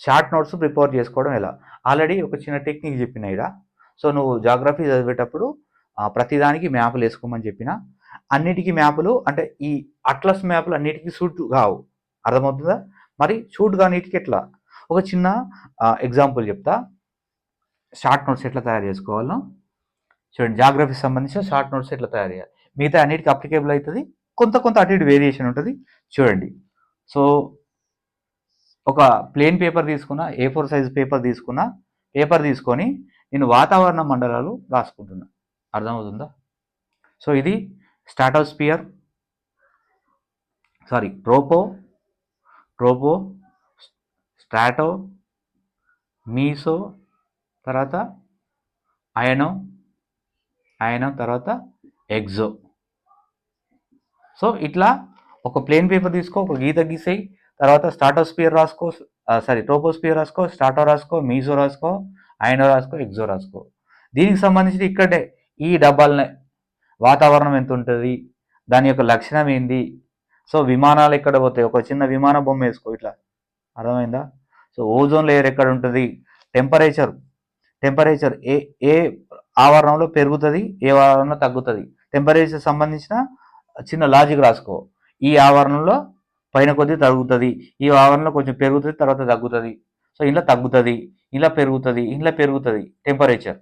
short notes prepare చేసుకోవడం ఎలా? ఆల్రెడీ ఒక చిన్న టెక్నిక్ చెప్పిన ఇక్కడ. సో నువ్వు జాగ్రఫీ చదివేటప్పుడు ప్రతిదానికి మ్యాపులు వేసుకోమని చెప్పిన. అన్నిటికీ మ్యాపులు అంటే ఈ అట్లస్ మ్యాపులు అన్నిటికీ సూట్ కావు, అర్థమవుతుందా? మరి సూట్ కానీటికి ఎట్లా? ఒక చిన్న ఎగ్జాంపుల్ చెప్తా, షార్ట్ నోట్స్ ఎట్లా తయారు చేసుకోవాలో చూడండి. జాగ్రఫీకి సంబంధించిన షార్ట్ నోట్స్ ఎట్లా తయారు చేయాలి, మిగతా అన్నిటికీ అప్లికేబుల్ అవుతుంది, కొంత కొంత అటు ఇటు వేరియేషన్ ఉంటుంది. చూడండి, సో ఒక ప్లేన్ పేపర్ తీసుకున్నా, A4 సైజ్ పేపర్ తీసుకున్నా, పేపర్ తీసుకొని నేను వాతావరణ మండలాలు రాసుకుంటున్నా, అర్థమవుతుందా? సో ఇది స్ట్రాటోస్ఫియర్, సారీ ట్రోపో, స్ట్రాటో, మీసో, తర్వాత అయనో, తర్వాత ఎగ్జో. సో ఇట్లా ఒక ప్లేన్ పేపర్ తీసుకో, ఒక గీత గీసేయి, తర్వాత స్ట్రాటోస్ఫియర్ రాసుకో, సారీ ట్రోపోస్ఫియర్ రాసుకో, స్ట్రాటో రాసుకో, మీసో రాసుకో, అయనో రాసుకో, ఎగ్జో రాసుకో. దీనికి సంబంధించి ఇక్కడే ఈ డబ్బాలనే వాతావరణం ఎంత ఉంటుంది, దాని యొక్క లక్షణం ఏంది, సో విమానాలు ఎక్కడ పోతాయి, ఒక చిన్న విమాన బొమ్మ వేసుకో ఇట్లా, అర్థమైందా? సో ఓజోన్ లేయర్ ఎక్కడ ఉంటుంది, టెంపరేచర్ ఏ ఏ ఆవరణంలో పెరుగుతుంది, ఏ ఆవరణంలో తగ్గుతుంది, టెంపరేచర్ సంబంధించిన చిన్న లాజిక్ రాసుకో. ఈ ఆవరణంలో పైన కొద్ది తగ్గుతుంది, ఈ ఆవరణలో కొంచెం పెరుగుతుంది, తర్వాత తగ్గుతుంది. సో ఇలా తగ్గుతుంది, ఇలా పెరుగుతుంది టెంపరేచర్.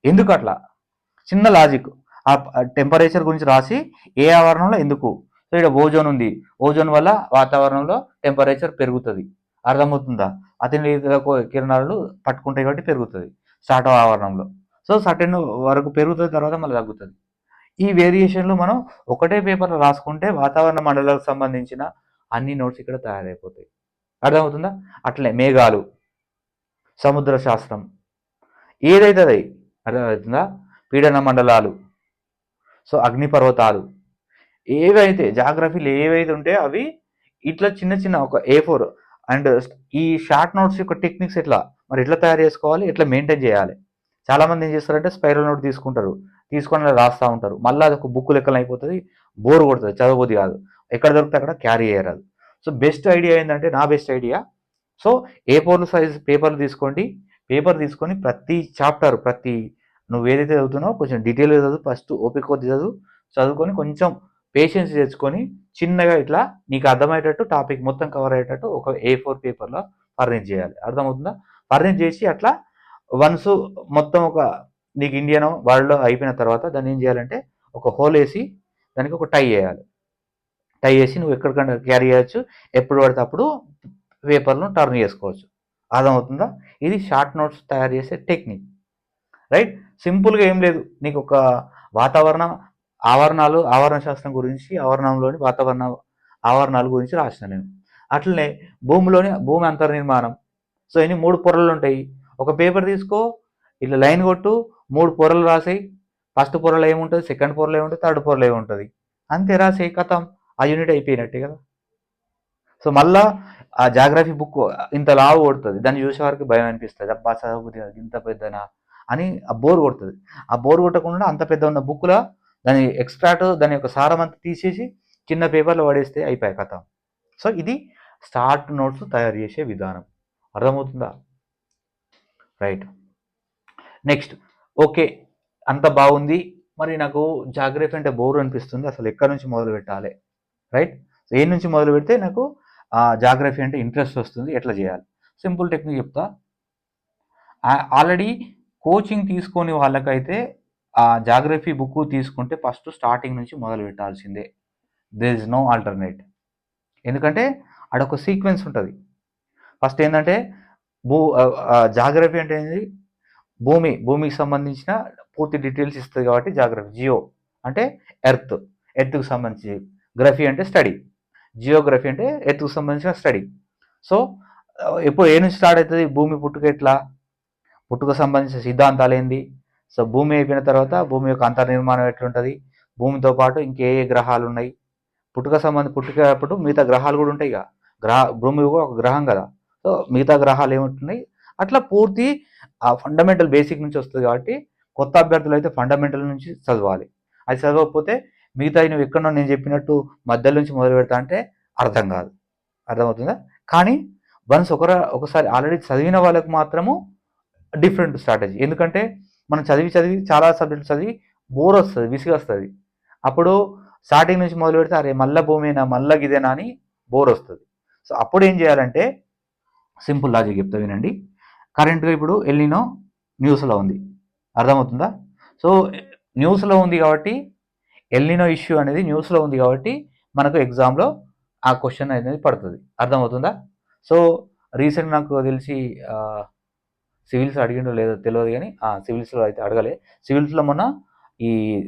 ఎందుకు అట్లా? చిన్న లాజిక్. ఆ టెంపరేచర్ గురించి రాసి ఏ ఆవరణంలో ఎందుకు. సో ఇక్కడ ఓజోన్ ఉంది, ఓజోన్ వల్ల వాతావరణంలో టెంపరేచర్ పెరుగుతుంది, అర్థమవుతుందా? అతి కిరణాలు పట్టుకుంటాయి కాబట్టి పెరుగుతుంది స్టార్ట్ ఆవరణంలో. సో సర్టెన్ వరకు పెరుగుతుంది, తర్వాత మళ్ళీ తగ్గుతుంది. ఈ వేరియేషన్లు మనం ఒకటే పేపర్లో రాసుకుంటే వాతావరణ మండలాలకు సంబంధించిన అన్ని నోట్స్ ఇక్కడ తయారైపోతాయి, అర్థమవుతుందా? అట్లే మేఘాలు, సముద్ర శాస్త్రం, ఏదైతుంది అర్థమవుతుందా? పీడన మండలాలు, సో అగ్నిపర్వతాలు, ఏవైతే జాగ్రఫీలు ఏవైతే ఉంటే అవి ఇట్లా చిన్న చిన్న ఒక A4. అండ్ ఈ షార్ట్ నోట్స్ యొక్క టెక్నిక్స్ ఎట్లా మరి ఎట్లా తయారు చేసుకోవాలి, ఎట్లా మెయింటైన్ చేయాలి? చాలామంది ఏం చేస్తారంటే స్పైరల్ నోట్ తీసుకొని రాస్తూ ఉంటారు, మళ్ళీ అది ఒక బుక్ లెక్కలు అయిపోతుంది, బోర్ కొడుతుంది, చదవబుద్ధి కాదు, ఎక్కడ దొరికితే అక్కడ క్యారీ చేయరాదు. సో బెస్ట్ ఐడియా ఏంటంటే, నా best idea, so A4 size paper తీసుకోండి, పేపర్ తీసుకొని ప్రతి చాప్టర్ నువ్వు ఏదైతే చదువుతున్నావో కొంచెం డీటెయిల్గా చదువు, ఫస్ట్ ఓపిక కొద్ది చదువుకొని కొంచెం పేషెన్స్ తెచ్చుకొని చిన్నగా ఇట్లా నీకు అర్థమయ్యేటట్టు టాపిక్ మొత్తం కవర్ అయ్యేటట్టు ఒక A4 పేపర్లో ఫర్నిష్ చేయాలి, అర్థమవుతుందా? ఫర్నిష్ చేసి అట్లా వన్స్ మొత్తం ఒక నీకు ఇండియన్ వరల్డ్లో అయిపోయిన తర్వాత దాన్ని ఏం చేయాలంటే ఒక హోల్ వేసి దానికి ఒక టై వేయాలి. టై వేసి నువ్వు ఎక్కడికన్నా క్యారీ చేయొచ్చు, ఎప్పుడు పడితే అప్పుడు పేపర్ను టర్న్ చేసుకోవచ్చు, అర్థమవుతుందా? ఇది షార్ట్ నోట్స్ తయారు చేసే టెక్నిక్, రైట్? సింపుల్గా ఏం లేదు, నీకు ఒక ఆవరణ శాస్త్రం గురించి, ఆవరణంలోని ఆవరణాల గురించి రాసిన నేను. అట్లనే భూమి అంతర్నిర్మాణం. సో ఇన్ని 3 పొరలు ఉంటాయి, ఒక పేపర్ తీసుకో, ఇట్లా లైన్ కొట్టు, 3 పొరలు రాసేయి. ఫస్ట్ పొరలో ఏముంటుంది, సెకండ్ పొరలో ఏముంటుంది, థర్డ్ పొరలో ఏముంటుంది, అంతే రాసేయి, కథం, ఆ యూనిట్ అయిపోయినట్టే కదా. సో మళ్ళా ఆ జాగ్రఫీ బుక్ ఇంత లావు కొడుతుంది, దాన్ని చూసే వరకు భయం అనిపిస్తుంది, అబ్బా చదవబుద్ధి ఇంత పెద్దనా అని ఆ బోర్ కొడుతుంది. ఆ బోర్ కొట్టకుండా అంత పెద్ద ఉన్న బుక్లో దాని ఎక్స్ట్రాట్ దాని యొక్క సారం అంతా తీసేసి చిన్న పేపర్లో పడేస్తే అయిపోయాయి కథ. సో ఇది షార్ట్ నోట్స్ తయారు చేసే విధానం, అర్థమవుతుందా? Right, next. ఓకే, అంత బాగుంది, మరి నాకు జాగ్రఫీ అంటే బోర్ అనిపిస్తుంది, అసలు ఎక్కడి నుంచి మొదలు పెట్టాలి? రైట్, సో ఏ నుంచి మొదలు పెడితే నాకు జాగ్రఫీ అంటే ఇంట్రెస్ట్ వస్తుంది, ఎట్లా చేయాలి? సింపుల్ టెక్నిక్ చెప్తా. ఆల్రెడీ కోచింగ్ తీసుకొని వాళ్ళకైతే ఆ జాగ్రఫీ బుక్ తీసుకుంటే ఫస్ట్ స్టార్టింగ్ నుంచి మొదలు పెట్టాల్సిందే, దేర్ ఇస్ నో ఆల్టర్నేట్. ఎందుకంటే అడొక సీక్వెన్స్ ఉంటుంది. ఫస్ట్ ఏంటంటే జాగ్రఫీ అంటే ఏంటి, భూమికి సంబంధించిన పూర్తి డీటెయిల్స్ ఇస్తుంది కాబట్టి జాగ్రఫీ. జియో అంటే ఎర్త్కి సంబంధించి, గ్రఫీ అంటే స్టడీ, జియోగ్రఫీ అంటే ఎర్త్కి సంబంధించిన స్టడీ. సో ఎప్పుడు ఏ నుంచి స్టార్ట్ అవుతుంది, భూమి పుట్టుక సంబంధించిన సిద్ధాంతాలు ఏంది, సో భూమి అయిపోయిన తర్వాత భూమి యొక్క అంతర్నిర్మాణం ఎట్లుంటుంది, భూమితో పాటు ఇంకే గ్రహాలు ఉన్నాయి, పుట్టుకప్పుడు మిగతా గ్రహాలు కూడా ఉంటాయి, భూమి కూడా ఒక గ్రహం కదా, సో మిగతా గ్రహాలు ఏముంటున్నాయి, అట్లా పూర్తి ఆ ఫండమెంటల్ బేసిక్ నుంచి వస్తుంది కాబట్టి కొత్త అభ్యర్థులు అయితే ఫండమెంటల్ నుంచి చదవాలి. అది చదవకపోతే మిగతా నువ్వు ఎక్కడో నేను చెప్పినట్టు మధ్యలో నుంచి మొదలు పెడతా అంటే అర్థం కాదు. అర్థమవుతుందా? కానీ వన్స్ ఒకసారి ఆల్రెడీ చదివిన వాళ్ళకు మాత్రము డిఫరెంట్ స్ట్రాటజీ. ఎందుకంటే మనం చదివి చాలా సబ్జెక్టులు చదివి బోర్ వస్తుంది, విసిగొస్తుంది. అప్పుడు స్టార్టింగ్ నుంచి మొదలు పెడితే అరే మళ్ళా భూమేనా మళ్ళా గిదేనా అని బోర్ వస్తుంది. సో అప్పుడు ఏం చేయాలంటే సింపుల్ లాజిక్ చెప్తా వినండి. కరెంట్గా ఇప్పుడు ఎల్నినో న్యూస్లో ఉంది, అర్థమవుతుందా? సో న్యూస్లో ఉంది కాబట్టి ఎల్నినో ఇష్యూ అనేది న్యూస్లో ఉంది కాబట్టి మనకు ఎగ్జామ్లో ఆ క్వశ్చన్ అనేది పడుతుంది. అర్థమవుతుందా? సో రీసెంట్ నాకు తెలిసి సివిల్స్ అడిగిండో లేదో తెలియదు కానీ సివిల్స్లో అయితే అడగలే. సివిల్స్లో మొన్న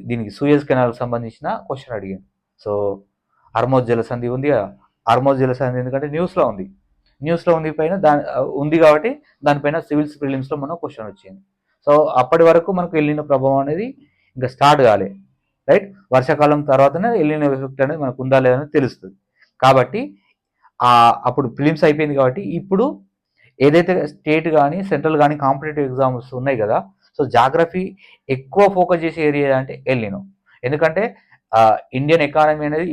దీనికి సూయజ్ కెనాల్కి సంబంధించిన క్వశ్చన్ అడిగాను. సో హర్మోజ్ జలసంధి ఉంది కదా, హర్మోజ్ జలసంధి ఎందుకంటే న్యూస్లో ఉంది పైన ఉంది కాబట్టి దానిపైన సివిల్స్ ప్రిలిమ్స్లో మొన్న క్వశ్చన్ వచ్చింది. సో అప్పటి వరకు మనకు ఎల్నినో ప్రభావం అనేది ఇంకా స్టార్ట్ కాలే, రైట్? వర్షాకాలం తర్వాతనే ఎల్నినో ఎఫెక్ట్ అనేది మనకు ఉందా లేదని తెలుస్తుంది. కాబట్టి అప్పుడు ప్రిలిమ్స్ అయిపోయింది కాబట్టి ఇప్పుడు ఏదైతే స్టేట్ కానీ సెంట్రల్ కానీ కాంపిటేటివ్ ఎగ్జామ్స్ ఉన్నాయి కదా, సో జాగ్రఫీ ఎక్కువ ఫోకస్ చేసే ఏరియా అంటే ఎల్నినో. ఎందుకంటే ఇండియన్ ఎకానమీ అనేది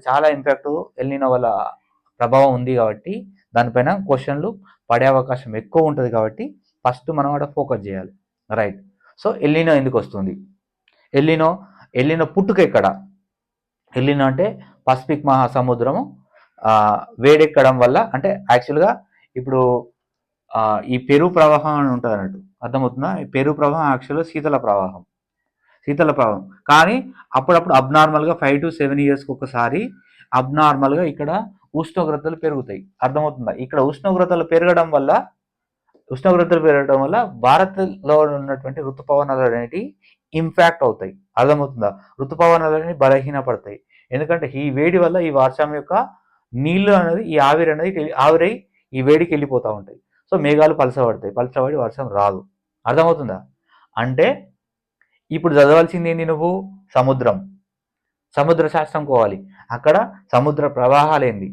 చాలా ఇంపాక్ట్ ఎల్నినో వల్ల ప్రభావం ఉంది కాబట్టి దానిపైన క్వశ్చన్లు పడే అవకాశం ఎక్కువ ఉంటుంది కాబట్టి ఫస్ట్ మనం అక్కడ ఫోకస్ చేయాలి, రైట్? సో ఎల్నినో ఎందుకు వస్తుంది? ఎల్నినో పుట్టుక ఎక్కడ? ఎల్నినో అంటే పసిఫిక్ మహాసముద్రము వేడెక్కడం వల్ల, అంటే యాక్చువల్గా ఇప్పుడు ఈ పెరు ప్రవాహం అని ఉంటుంది అన్నట్టు, అర్థమవుతుందా? ఈ పెరు ప్రవాహం యాక్చువల్గా శీతల ప్రవాహం కానీ అప్పుడప్పుడు అబ్నార్మల్గా 5 to 7 yearsకి ఒకసారి అబ్నార్మల్గా ఇక్కడ ఉష్ణోగ్రతలు పెరుగుతాయి. అర్థమవుతుందా? ఇక్కడ ఉష్ణోగ్రతలు పెరగడం వల్ల భారత్లో ఉన్నటువంటి ఋతుపవనాలు అనేవి ఇంపాక్ట్ అవుతాయి. అర్థమవుతుందా? ఋతుపవనాలు అనేవి బలహీనపడతాయి. ఎందుకంటే ఈ వేడి వల్ల ఈ వర్షం యొక్క నీళ్లు అనేది ఈ ఆవిరై ఈ వేడికి వెళ్ళిపోతూ ఉంటాయి. సో మేఘాలు పలచబడి వర్షం రాదు. అర్థమవుతుందా? అంటే ఇప్పుడు చదవాల్సింది ఏంటి? నువ్వు సముద్ర శాస్త్రం పోవాలి. అక్కడ సముద్ర ప్రవాహాలేంది,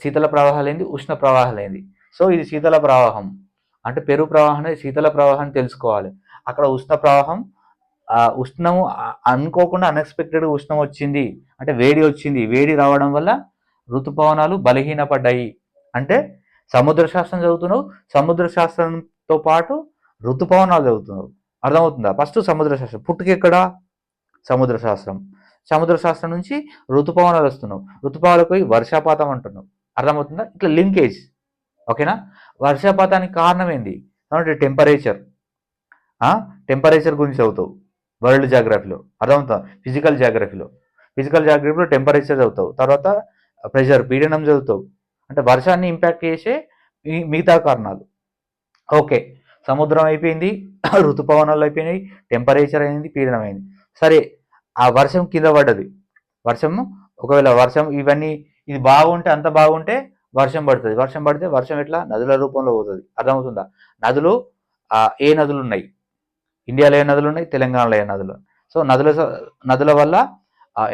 శీతల ప్రవాహాలేంది, ఉష్ణ ప్రవాహాలేంది. సో ఇది శీతల ప్రవాహం అంటే పెరు ప్రవాహం అనేది శీతల ప్రవాహం తెలుసుకోవాలి. అక్కడ ఉష్ణ ప్రవాహం, ఉష్ణము అనుకోకుండా అన్ఎక్స్పెక్టెడ్ ఉష్ణం వచ్చింది అంటే వేడి రావడం వల్ల ఋతుపవనాలు బలహీనపడ్డాయి. అంటే సముద్ర శాస్త్రం చదువుతున్నావు, సముద్ర శాస్త్రంతో పాటు ఋతుపవనాలు చదువుతున్నావు. అర్థమవుతుందా? ఫస్ట్ సముద్ర శాస్త్రం పుట్టుక ఎక్కడ? సముద్ర శాస్త్రం నుంచి ఋతుపవనాలు వస్తున్నావు, ఋతుపవనాలకు పోయి వర్షపాతం అంటున్నావు. అర్థమవుతుందా? ఇట్లా లింకేజ్, ఓకేనా? వర్షపాతానికి కారణం ఏంది అంటే టెంపరేచర్ గురించి చదువుతావు వరల్డ్ జాగ్రఫీలో. అర్థమవుతుందా? ఫిజికల్ జాగ్రఫీలో టెంపరేచర్ చదువుతావు, తర్వాత ప్రెషర్ పీడనం చదువుతావు. అంటే వర్షాన్ని ఇంపాక్ట్ చేసే మిగతా కారణాలు. ఓకే, సముద్రం అయిపోయింది, ఋతుపవనాలు అయిపోయినాయి, టెంపరేచర్ అయింది, పీడనం అయింది. సరే, ఆ వర్షం కింద పడ్డది. ఒకవేళ వర్షం ఇవన్నీ ఇది బాగుంటే, అంత బాగుంటే వర్షం పడుతుంది. వర్షం పడితే వర్షం ఎట్లా? నదుల రూపంలో పోతుంది. అర్థమవుతుందా? నదులు ఏ నదులు ఉన్నాయి? ఇండియాలో ఏ నదులు ఉన్నాయి? తెలంగాణలో ఏ నదులు? సో నదుల వల్ల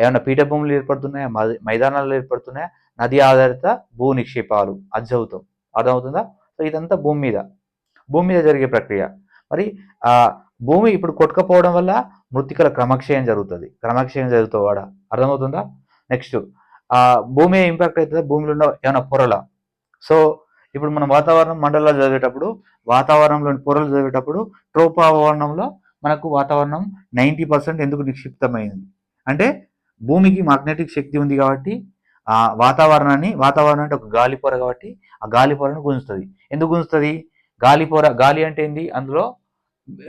ఏమైనా పీఠభూములు ఏర్పడుతున్నాయా, మైదానాలు ఏర్పడుతున్నాయా, నది ఆధారిత భూ నిక్షేపాలు అది చదువుతాం. అర్థమవుతుందా? సో ఇదంతా భూమి మీద జరిగే ప్రక్రియ. మరి భూమి ఇప్పుడు కొట్టుకపోవడం వల్ల మృత్తికల క్రమక్షయం జరుగుతావు వాడ. అర్థమవుతుందా? నెక్స్ట్ భూమి ఇంపాక్ట్ అవుతుందా? భూమిలో ఉన్న ఏమైనా పొరల. సో ఇప్పుడు మనం వాతావరణం మండలాలు చదివేటప్పుడు, వాతావరణంలోని పొరలు చదివేటప్పుడు ట్రోపావరణంలో మనకు వాతావరణం 90% ఎందుకు నిక్షిప్తమైంది అంటే భూమికి మ్యాగ్నెటిక్ శక్తి ఉంది కాబట్టి వాతావరణం అంటే ఒక గాలి పొర కాబట్టి ఆ గాలి పొరను గుంజుతుంది. ఎందుకు గుంజుతుంది? గాలి అంటే ఏంది? అందులో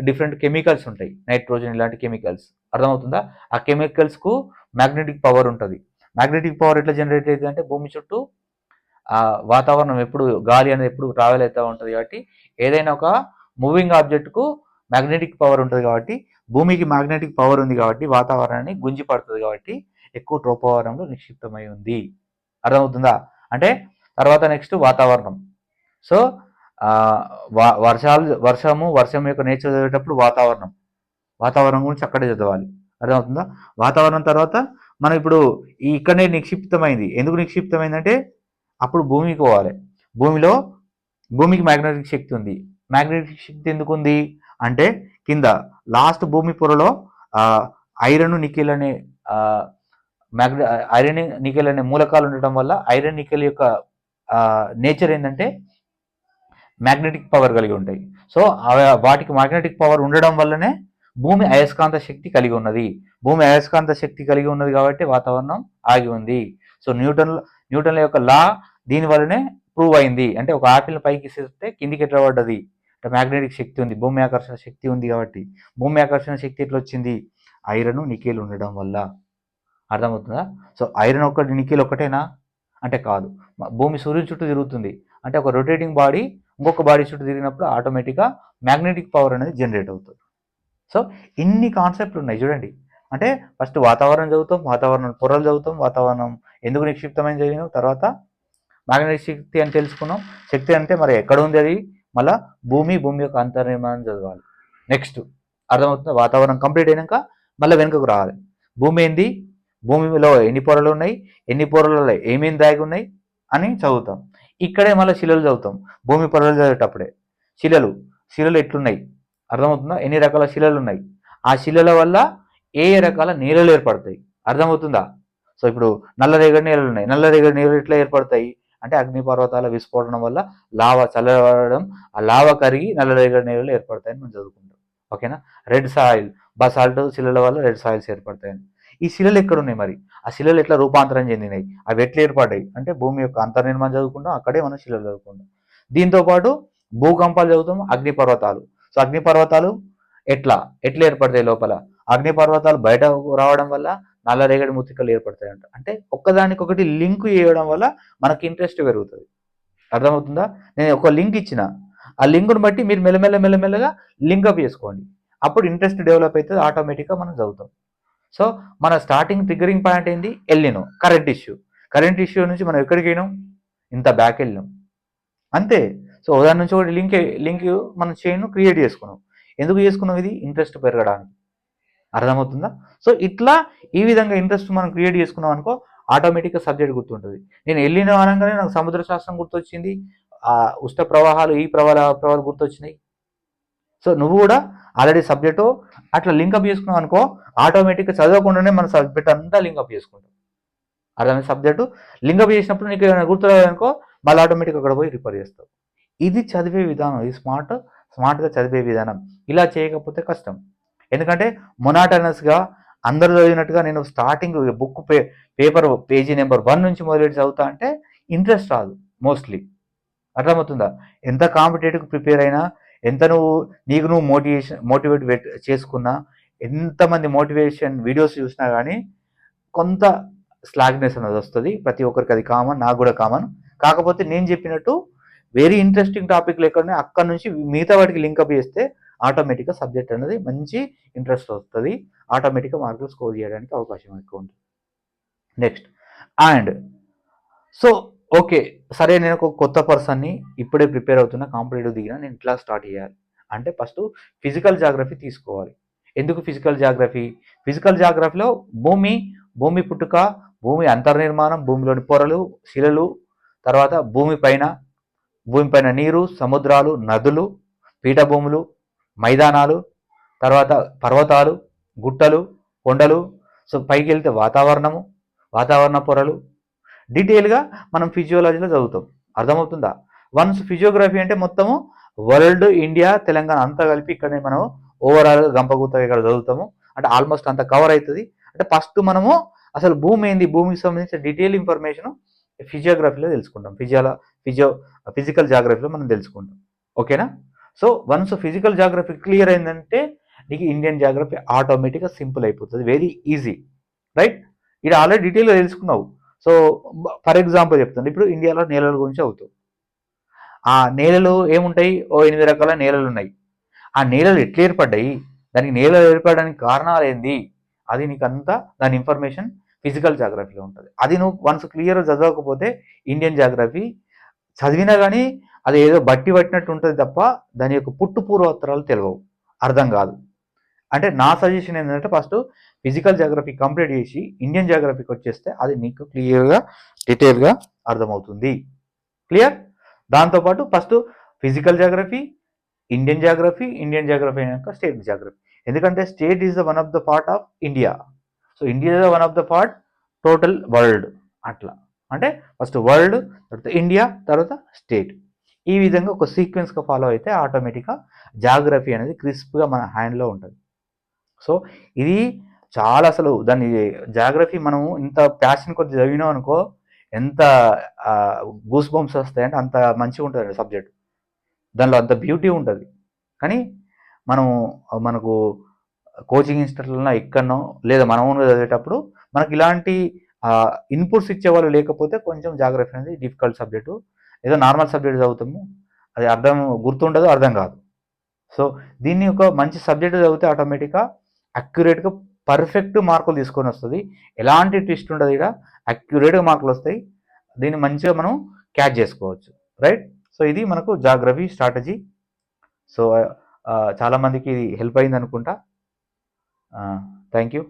డిఫరెంట్ కెమికల్స్ ఉంటాయి, నైట్రోజన్ ఇలాంటి కెమికల్స్. అర్థమవుతుందా? ఆ కెమికల్స్కు మ్యాగ్నెటిక్ పవర్ ఉంటుంది. మ్యాగ్నెటిక్ పవర్ ఎట్లా జనరేట్ అవుతుంది అంటే భూమి చుట్టూ వాతావరణం ఎప్పుడు గాలి అనేది ఎప్పుడు ట్రావెల్ అవుతూ ఉంటుంది కాబట్టి ఏదైనా ఒక మూవింగ్ ఆబ్జెక్ట్కు మ్యాగ్నెటిక్ పవర్ ఉంటుంది కాబట్టి భూమికి మ్యాగ్నెటిక్ పవర్ ఉంది కాబట్టి వాతావరణాన్ని గుంజి పడుతుంది కాబట్టి ఎక్కువ ట్రోపోవరణంలో నిక్షిప్తమై ఉంది. అర్థమవుతుందా? అంటే తర్వాత నెక్స్ట్ వాతావరణం. సో వర్షం యొక్క నేచర్ చదివేటప్పుడు వాతావరణం గురించి అక్కడే చదవాలి. అర్థమవుతుందా? వాతావరణం తర్వాత మనం ఇప్పుడు ఇక్కడనే నిక్షిప్తమైంది. ఎందుకు నిక్షిప్తమైందంటే అప్పుడు భూమికి పోవాలి. భూమికి మ్యాగ్నెటిక్ శక్తి ఉంది. మ్యాగ్నెటిక్ శక్తి ఎందుకుంది అంటే కింద లాస్ట్ భూమి పొరలో ఐరన్ నికెల్ అనే ఐరన్ నికెల్ అనే మూలకాలు ఉండటం వల్ల ఐరన్ నికెల్ యొక్క నేచర్ ఏంటంటే మ్యాగ్నెటిక్ పవర్ కలిగి ఉంటాయి. సో వాటికి మ్యాగ్నెటిక్ పవర్ ఉండడం వల్లనే భూమి అయస్కాంత శక్తి కలిగి ఉన్నది. భూమి అయస్కాంత శక్తి కలిగి ఉన్నది కాబట్టి వాతావరణం ఆగి ఉంది. సో న్యూటన్ల యొక్క లా దీని వల్లనే ప్రూవ్ అయింది. అంటే ఒక ఆపిల్ పైకి ఇస్తే కిందికి ఎట్లా పడ్డది అంటే మ్యాగ్నెటిక్ శక్తి ఉంది, భూమి ఆకర్షణ శక్తి ఉంది కాబట్టి. భూమి ఆకర్షణ శక్తి ఎట్లా వచ్చింది? ఐరన్ నికెల్ ఉండడం వల్ల. అర్థమవుతుందా? సో ఐరన్ ఒకటి నికెల్ ఒకటేనా అంటే కాదు. భూమి సూర్యుని చుట్టూ తిరుగుతుంది అంటే ఒక రొటేటింగ్ బాడీ ఇంకొక బాడీ చుట్టూ తిరిగినప్పుడు ఆటోమేటిక్గా మ్యాగ్నెటిక్ పవర్ అనేది జనరేట్ అవుతుంది. సో ఇన్ని కాన్సెప్ట్లు ఉన్నాయి చూడండి. అంటే ఫస్ట్ వాతావరణం చదువుతాం, వాతావరణం పొరలు చదువుతాం, వాతావరణం ఎందుకు నిక్షిప్తమైన చదివినాం, తర్వాత మ్యాగ్నెటిక్ శక్తి అని తెలుసుకున్నాం. శక్తి అంటే మరి ఎక్కడ ఉంది అది, మళ్ళీ భూమి యొక్క అంతర్నిర్మాణం చదవాలి. నెక్స్ట్ అర్థమవుతుంది. వాతావరణం కంప్లీట్ అయినాక మళ్ళీ వెనుకకు రావాలి. భూమి ఏంది, భూమిలో ఎన్ని పొరలు ఉన్నాయి, ఎన్ని పొరలలో ఏమేమి దాగి ఉన్నాయి అని చదువుతాం. ఇక్కడే మళ్ళీ శిలలు చదువుతాం. భూమి పొరలు చదివేటప్పుడే శిలలు ఎట్లున్నాయి అర్థమవుతుందా, ఎన్ని రకాల శిలలు ఉన్నాయి, ఆ శిలల వల్ల ఏ రకాల నేలలు ఏర్పడతాయి అర్థమవుతుందా. సో ఇప్పుడు నల్లరేగడి నేలలు ఉన్నాయి. నల్లరేగడి నేలలు ఎట్లా ఏర్పడతాయి అంటే అగ్నిపర్వతాల విస్ఫోటనం వల్ల లావా చల్లబడడం, ఆ లావా కరిగి నల్లరేగడి నేలలు ఏర్పడతాయని మనం చదువుకుంటాం. ఓకేనా. రెడ్ సాయిల్, బసాల్ట్ శిలల వల్ల రెడ్ సాయిల్స్ ఏర్పడతాయని. ఈ శిలలు ఎక్కడున్నాయి మరి, ఆ శిలలు ఎట్లా రూపాంతరం చెందినాయి, అవి ఎట్లా ఏర్పడ్డాయి అంటే భూమి యొక్క అంతర్నిర్మాణం చదువుకుంటాం, అక్కడే మనం శిలలు చదువుకుంటాం. దీంతో పాటు భూకంపాలు చదువుతాం, అగ్నిపర్వతాలు. సో అగ్నిపర్వతాలు ఎట్లా ఏర్పడతాయి లోపల, అగ్నిపర్వతాలు బయట రావడం వల్ల నల్లరేగడి ముతికలు ఏర్పడతాయంట. అంటే ఒక్కదానికొకటి లింక్ చేయడం వల్ల మనకి ఇంట్రెస్ట్ పెరుగుతుంది. అర్థమవుతుందా. నేను ఒక లింక్ ఇచ్చిన, ఆ లింక్ను బట్టి మీరు మెల్లమెల్లగా లింకప్ చేసుకోండి. అప్పుడు ఇంట్రెస్ట్ డెవలప్ అవుతుంది, ఆటోమేటిక్గా మనం చదువుతాం. సో మన స్టార్టింగ్ ట్రిగ్గరింగ్ పాయింట్ ఏంది, ఎల్లినో కరెంట్ ఇష్యూ నుంచి మనం ఎక్కడికి వెళ్ళినాం, ఇంత బ్యాక్ వెళ్ళినాం అంతే. సో దాని నుంచి ఒకటి లింక్ మనం చైన్ క్రియేట్ చేసుకున్నాం. ఎందుకు చేసుకున్నాం, ఇది ఇంట్రెస్ట్ పెరగడానికి. అర్థమవుతుందా. సో ఇట్లా ఈ విధంగా ఇంట్రెస్ట్ మనం క్రియేట్ చేసుకున్నాం అనుకో, ఆటోమేటిక్గా సబ్జెక్ట్ గుర్తుంటుంది. నేను వెళ్ళిన అనగానే నాకు సముద్ర శాస్త్రం గుర్తొచ్చింది, ఆ ఉష్ణ ప్రవాహాలు, ఈ ప్రవాహాలు గుర్తొచ్చినాయి. సో నువ్వు కూడా ఆల్రెడీ సబ్జెక్టు అట్లా లింకప్ చేసుకున్నావు అనుకో, ఆటోమేటిక్గా చదవకుండానే మన సబ్జెక్ట్ అంతా లింకప్ చేసుకుంటాం. అర్థమైన సబ్జెక్టు లింకప్ చేసినప్పుడు నీకు ఏమైనా గుర్తురాదనుకో, మళ్ళీ ఆటోమేటిక్గా అక్కడ పోయి రిపేర్ చేస్తావు. ఇది చదివే విధానం, ఇది స్మార్ట్గా చదివే విధానం. ఇలా చేయకపోతే కష్టం. ఎందుకంటే మొనాటనస్గా అందరూ చదివినట్టుగా నేను starting book paper page number 1 నుంచి మొదలెట్టి చదువుతా అంటే ఇంట్రెస్ట్ రాదు మోస్ట్లీ. అర్థమవుతుందా. ఎంత కాంపిటేటివ్ ప్రిపేర్ అయినా, ఎంత నీకు నువ్వు మోటివేట్ చేసుకున్నా, ఎంతమంది మోటివేషన్ వీడియోస్ చూసినా కానీ కొంత స్లాగ్నెస్ అనేది వస్తుంది. ప్రతి ఒక్కరికి అది కామన్, నాకు కూడా కామన్. కాకపోతే నేను చెప్పినట్టు వెరీ ఇంట్రెస్టింగ్ టాపిక్ లేకుండా అక్కడ నుంచి మిగతా వాటికి లింకప్ చేస్తే ఆటోమేటిక్గా సబ్జెక్ట్ అనేది మంచి ఇంట్రెస్ట్ వస్తుంది, ఆటోమేటిక్గా మార్కులు స్కోర్ చేయడానికి అవకాశం ఎక్కువ ఉంటుంది. నెక్స్ట్ అండ్ సో ఓకే సరే, నేను ఒక కొత్త పర్సన్ని ఇప్పుడే ప్రిపేర్ అవుతున్నా, కాంపిటేటివ్ దిగినా, నేను ఇట్లా స్టార్ట్ చేయాలి అంటే ఫస్ట్ ఫిజికల్ జాగ్రఫీ తీసుకోవాలి. ఎందుకు ఫిజికల్ జాగ్రఫీలో భూమి పుట్టుక, భూమి అంతర్నిర్మాణం, భూమిలోని పొరలు, శిలలు, తర్వాత భూమిపైన నీరు, సముద్రాలు, నదులు, పీఠభూములు, మైదానాలు, తర్వాత పర్వతాలు, గుట్టలు, కొండలు, సో పైకి వెళ్తే వాతావరణ పొరలు, డీటెయిల్గా మనం ఫిజియోలజీలో చదువుతాం. అర్థమవుతుందా. వన్స్ ఫిజియోగ్రఫీ అంటే మొత్తము వరల్డ్, ఇండియా, తెలంగాణ అంతా కలిపి ఇక్కడనే మనం ఓవరాల్గా గంపగుత్తగా ఇక్కడ చదువుతాము. అంటే ఆల్మోస్ట్ అంత కవర్ అవుతుంది. అంటే ఫస్ట్ మనము అసలు భూమి ఏంది, భూమికి సంబంధించిన డీటెయిల్ ఇన్ఫర్మేషన్ ఫిజియోగ్రఫీలో తెలుసుకుంటాం, ఫిజికల్ జాగ్రఫీలో మనం తెలుసుకుంటాం. ఓకేనా. So once physical geography clear అయిందంటే నీకు ఇండియన్ జాగ్రఫీ ఆటోమేటిక్గా సింపుల్ అయిపోతుంది, వెరీ ఈజీ, రైట్. ఇది ఆల్రెడీ డీటెయిల్గా తెలుసుకున్నావు. సో ఫర్ ఎగ్జాంపుల్ చెప్తాను, ఇప్పుడు ఇండియాలో నేలల గురించి అవుతావు. ఆ నేలలు ఏముంటాయి, 8 రకాల నేలలు ఉన్నాయి. ఆ నేలలు ఎట్లా ఏర్పడ్డాయి, దానికి నేలలు ఏర్పడడానికి కారణాలు ఏంది, అది నీకు అంతా దాని ఇన్ఫర్మేషన్ ఫిజికల్ జాగ్రఫీలో ఉంటుంది. అది నువ్వు వన్స్ క్లియర్గా చదవకపోతే ఇండియన్ జాగ్రఫీ చదివినా కానీ అది ఏదో బట్టి పట్టినట్టు ఉంటుంది తప్ప దాని యొక్క పూర్వోత్తరాలు తెలియవు, అర్థం కాదు. అంటే నా సజెషన్ ఏంటంటే ఫస్ట్ ఫిజికల్ జాగ్రఫీ కంప్లీట్ చేసి ఇండియన్ జాగ్రఫీకి వచ్చేస్తే అది నీకు క్లియర్గా డీటెయిల్గా అర్థమవుతుంది. క్లియర్. దాంతోపాటు first physical geography, Indian geography అయినాక స్టేట్ జాగ్రఫీ. ఎందుకంటే state is the one of the part of India. So India is the one of the part total world. అట్లా అంటే ఫస్ట్ వరల్డ్, తర్వాత ఇండియా, తర్వాత స్టేట్. ఈ విధంగా ఒక సీక్వెన్స్గా ఫాలో అయితే ఆటోమేటిక్గా జాగ్రఫీ అనేది క్రిస్ప్గా మన హ్యాండ్లో ఉంటుంది. సో ఇది చాలా అసలు దాన్ని జాగ్రఫీ మనము ఇంత ప్యాషన్ కొద్ది చదివినాం అనుకో, ఎంత గూస్ బంప్స్ వస్తాయంటే అంత మంచిగా ఉంటుంది సబ్జెక్ట్. దానిలో అంత బ్యూటీ ఉంటుంది. కానీ మనకు కోచింగ్ ఇన్స్టిట్యూట్లో ఎక్కడనో లేదా మన ఓన్గా చదివేటప్పుడు మనకి ఇలాంటి ఇన్పుట్స్ ఇచ్చేవాళ్ళు లేకపోతే కొంచెం జాగ్రఫీ అనేది డిఫికల్ట్ సబ్జెక్టు. ఏదో నార్మల్ సబ్జెక్ట్ చదువుతాము, అది గుర్తుండదు, అర్థం కాదు. సో దీన్ని ఒక మంచి సబ్జెక్ట్ చదివితే ఆటోమేటిక్గా అక్యురేట్గా పర్ఫెక్ట్ మార్కులు తీసుకొని వస్తుంది. ఎలాంటి ట్విస్ట్ ఉండదు, ఇక్కడ అక్యురేట్గా మార్కులు వస్తాయి. దీన్ని మంచిగా మనం క్యాచ్ చేసుకోవచ్చు, రైట్. సో ఇది మనకు జాగ్రఫీ స్ట్రాటజీ. సో చాలామందికి ఇది హెల్ప్ అయింది అనుకుంటా. Thank you.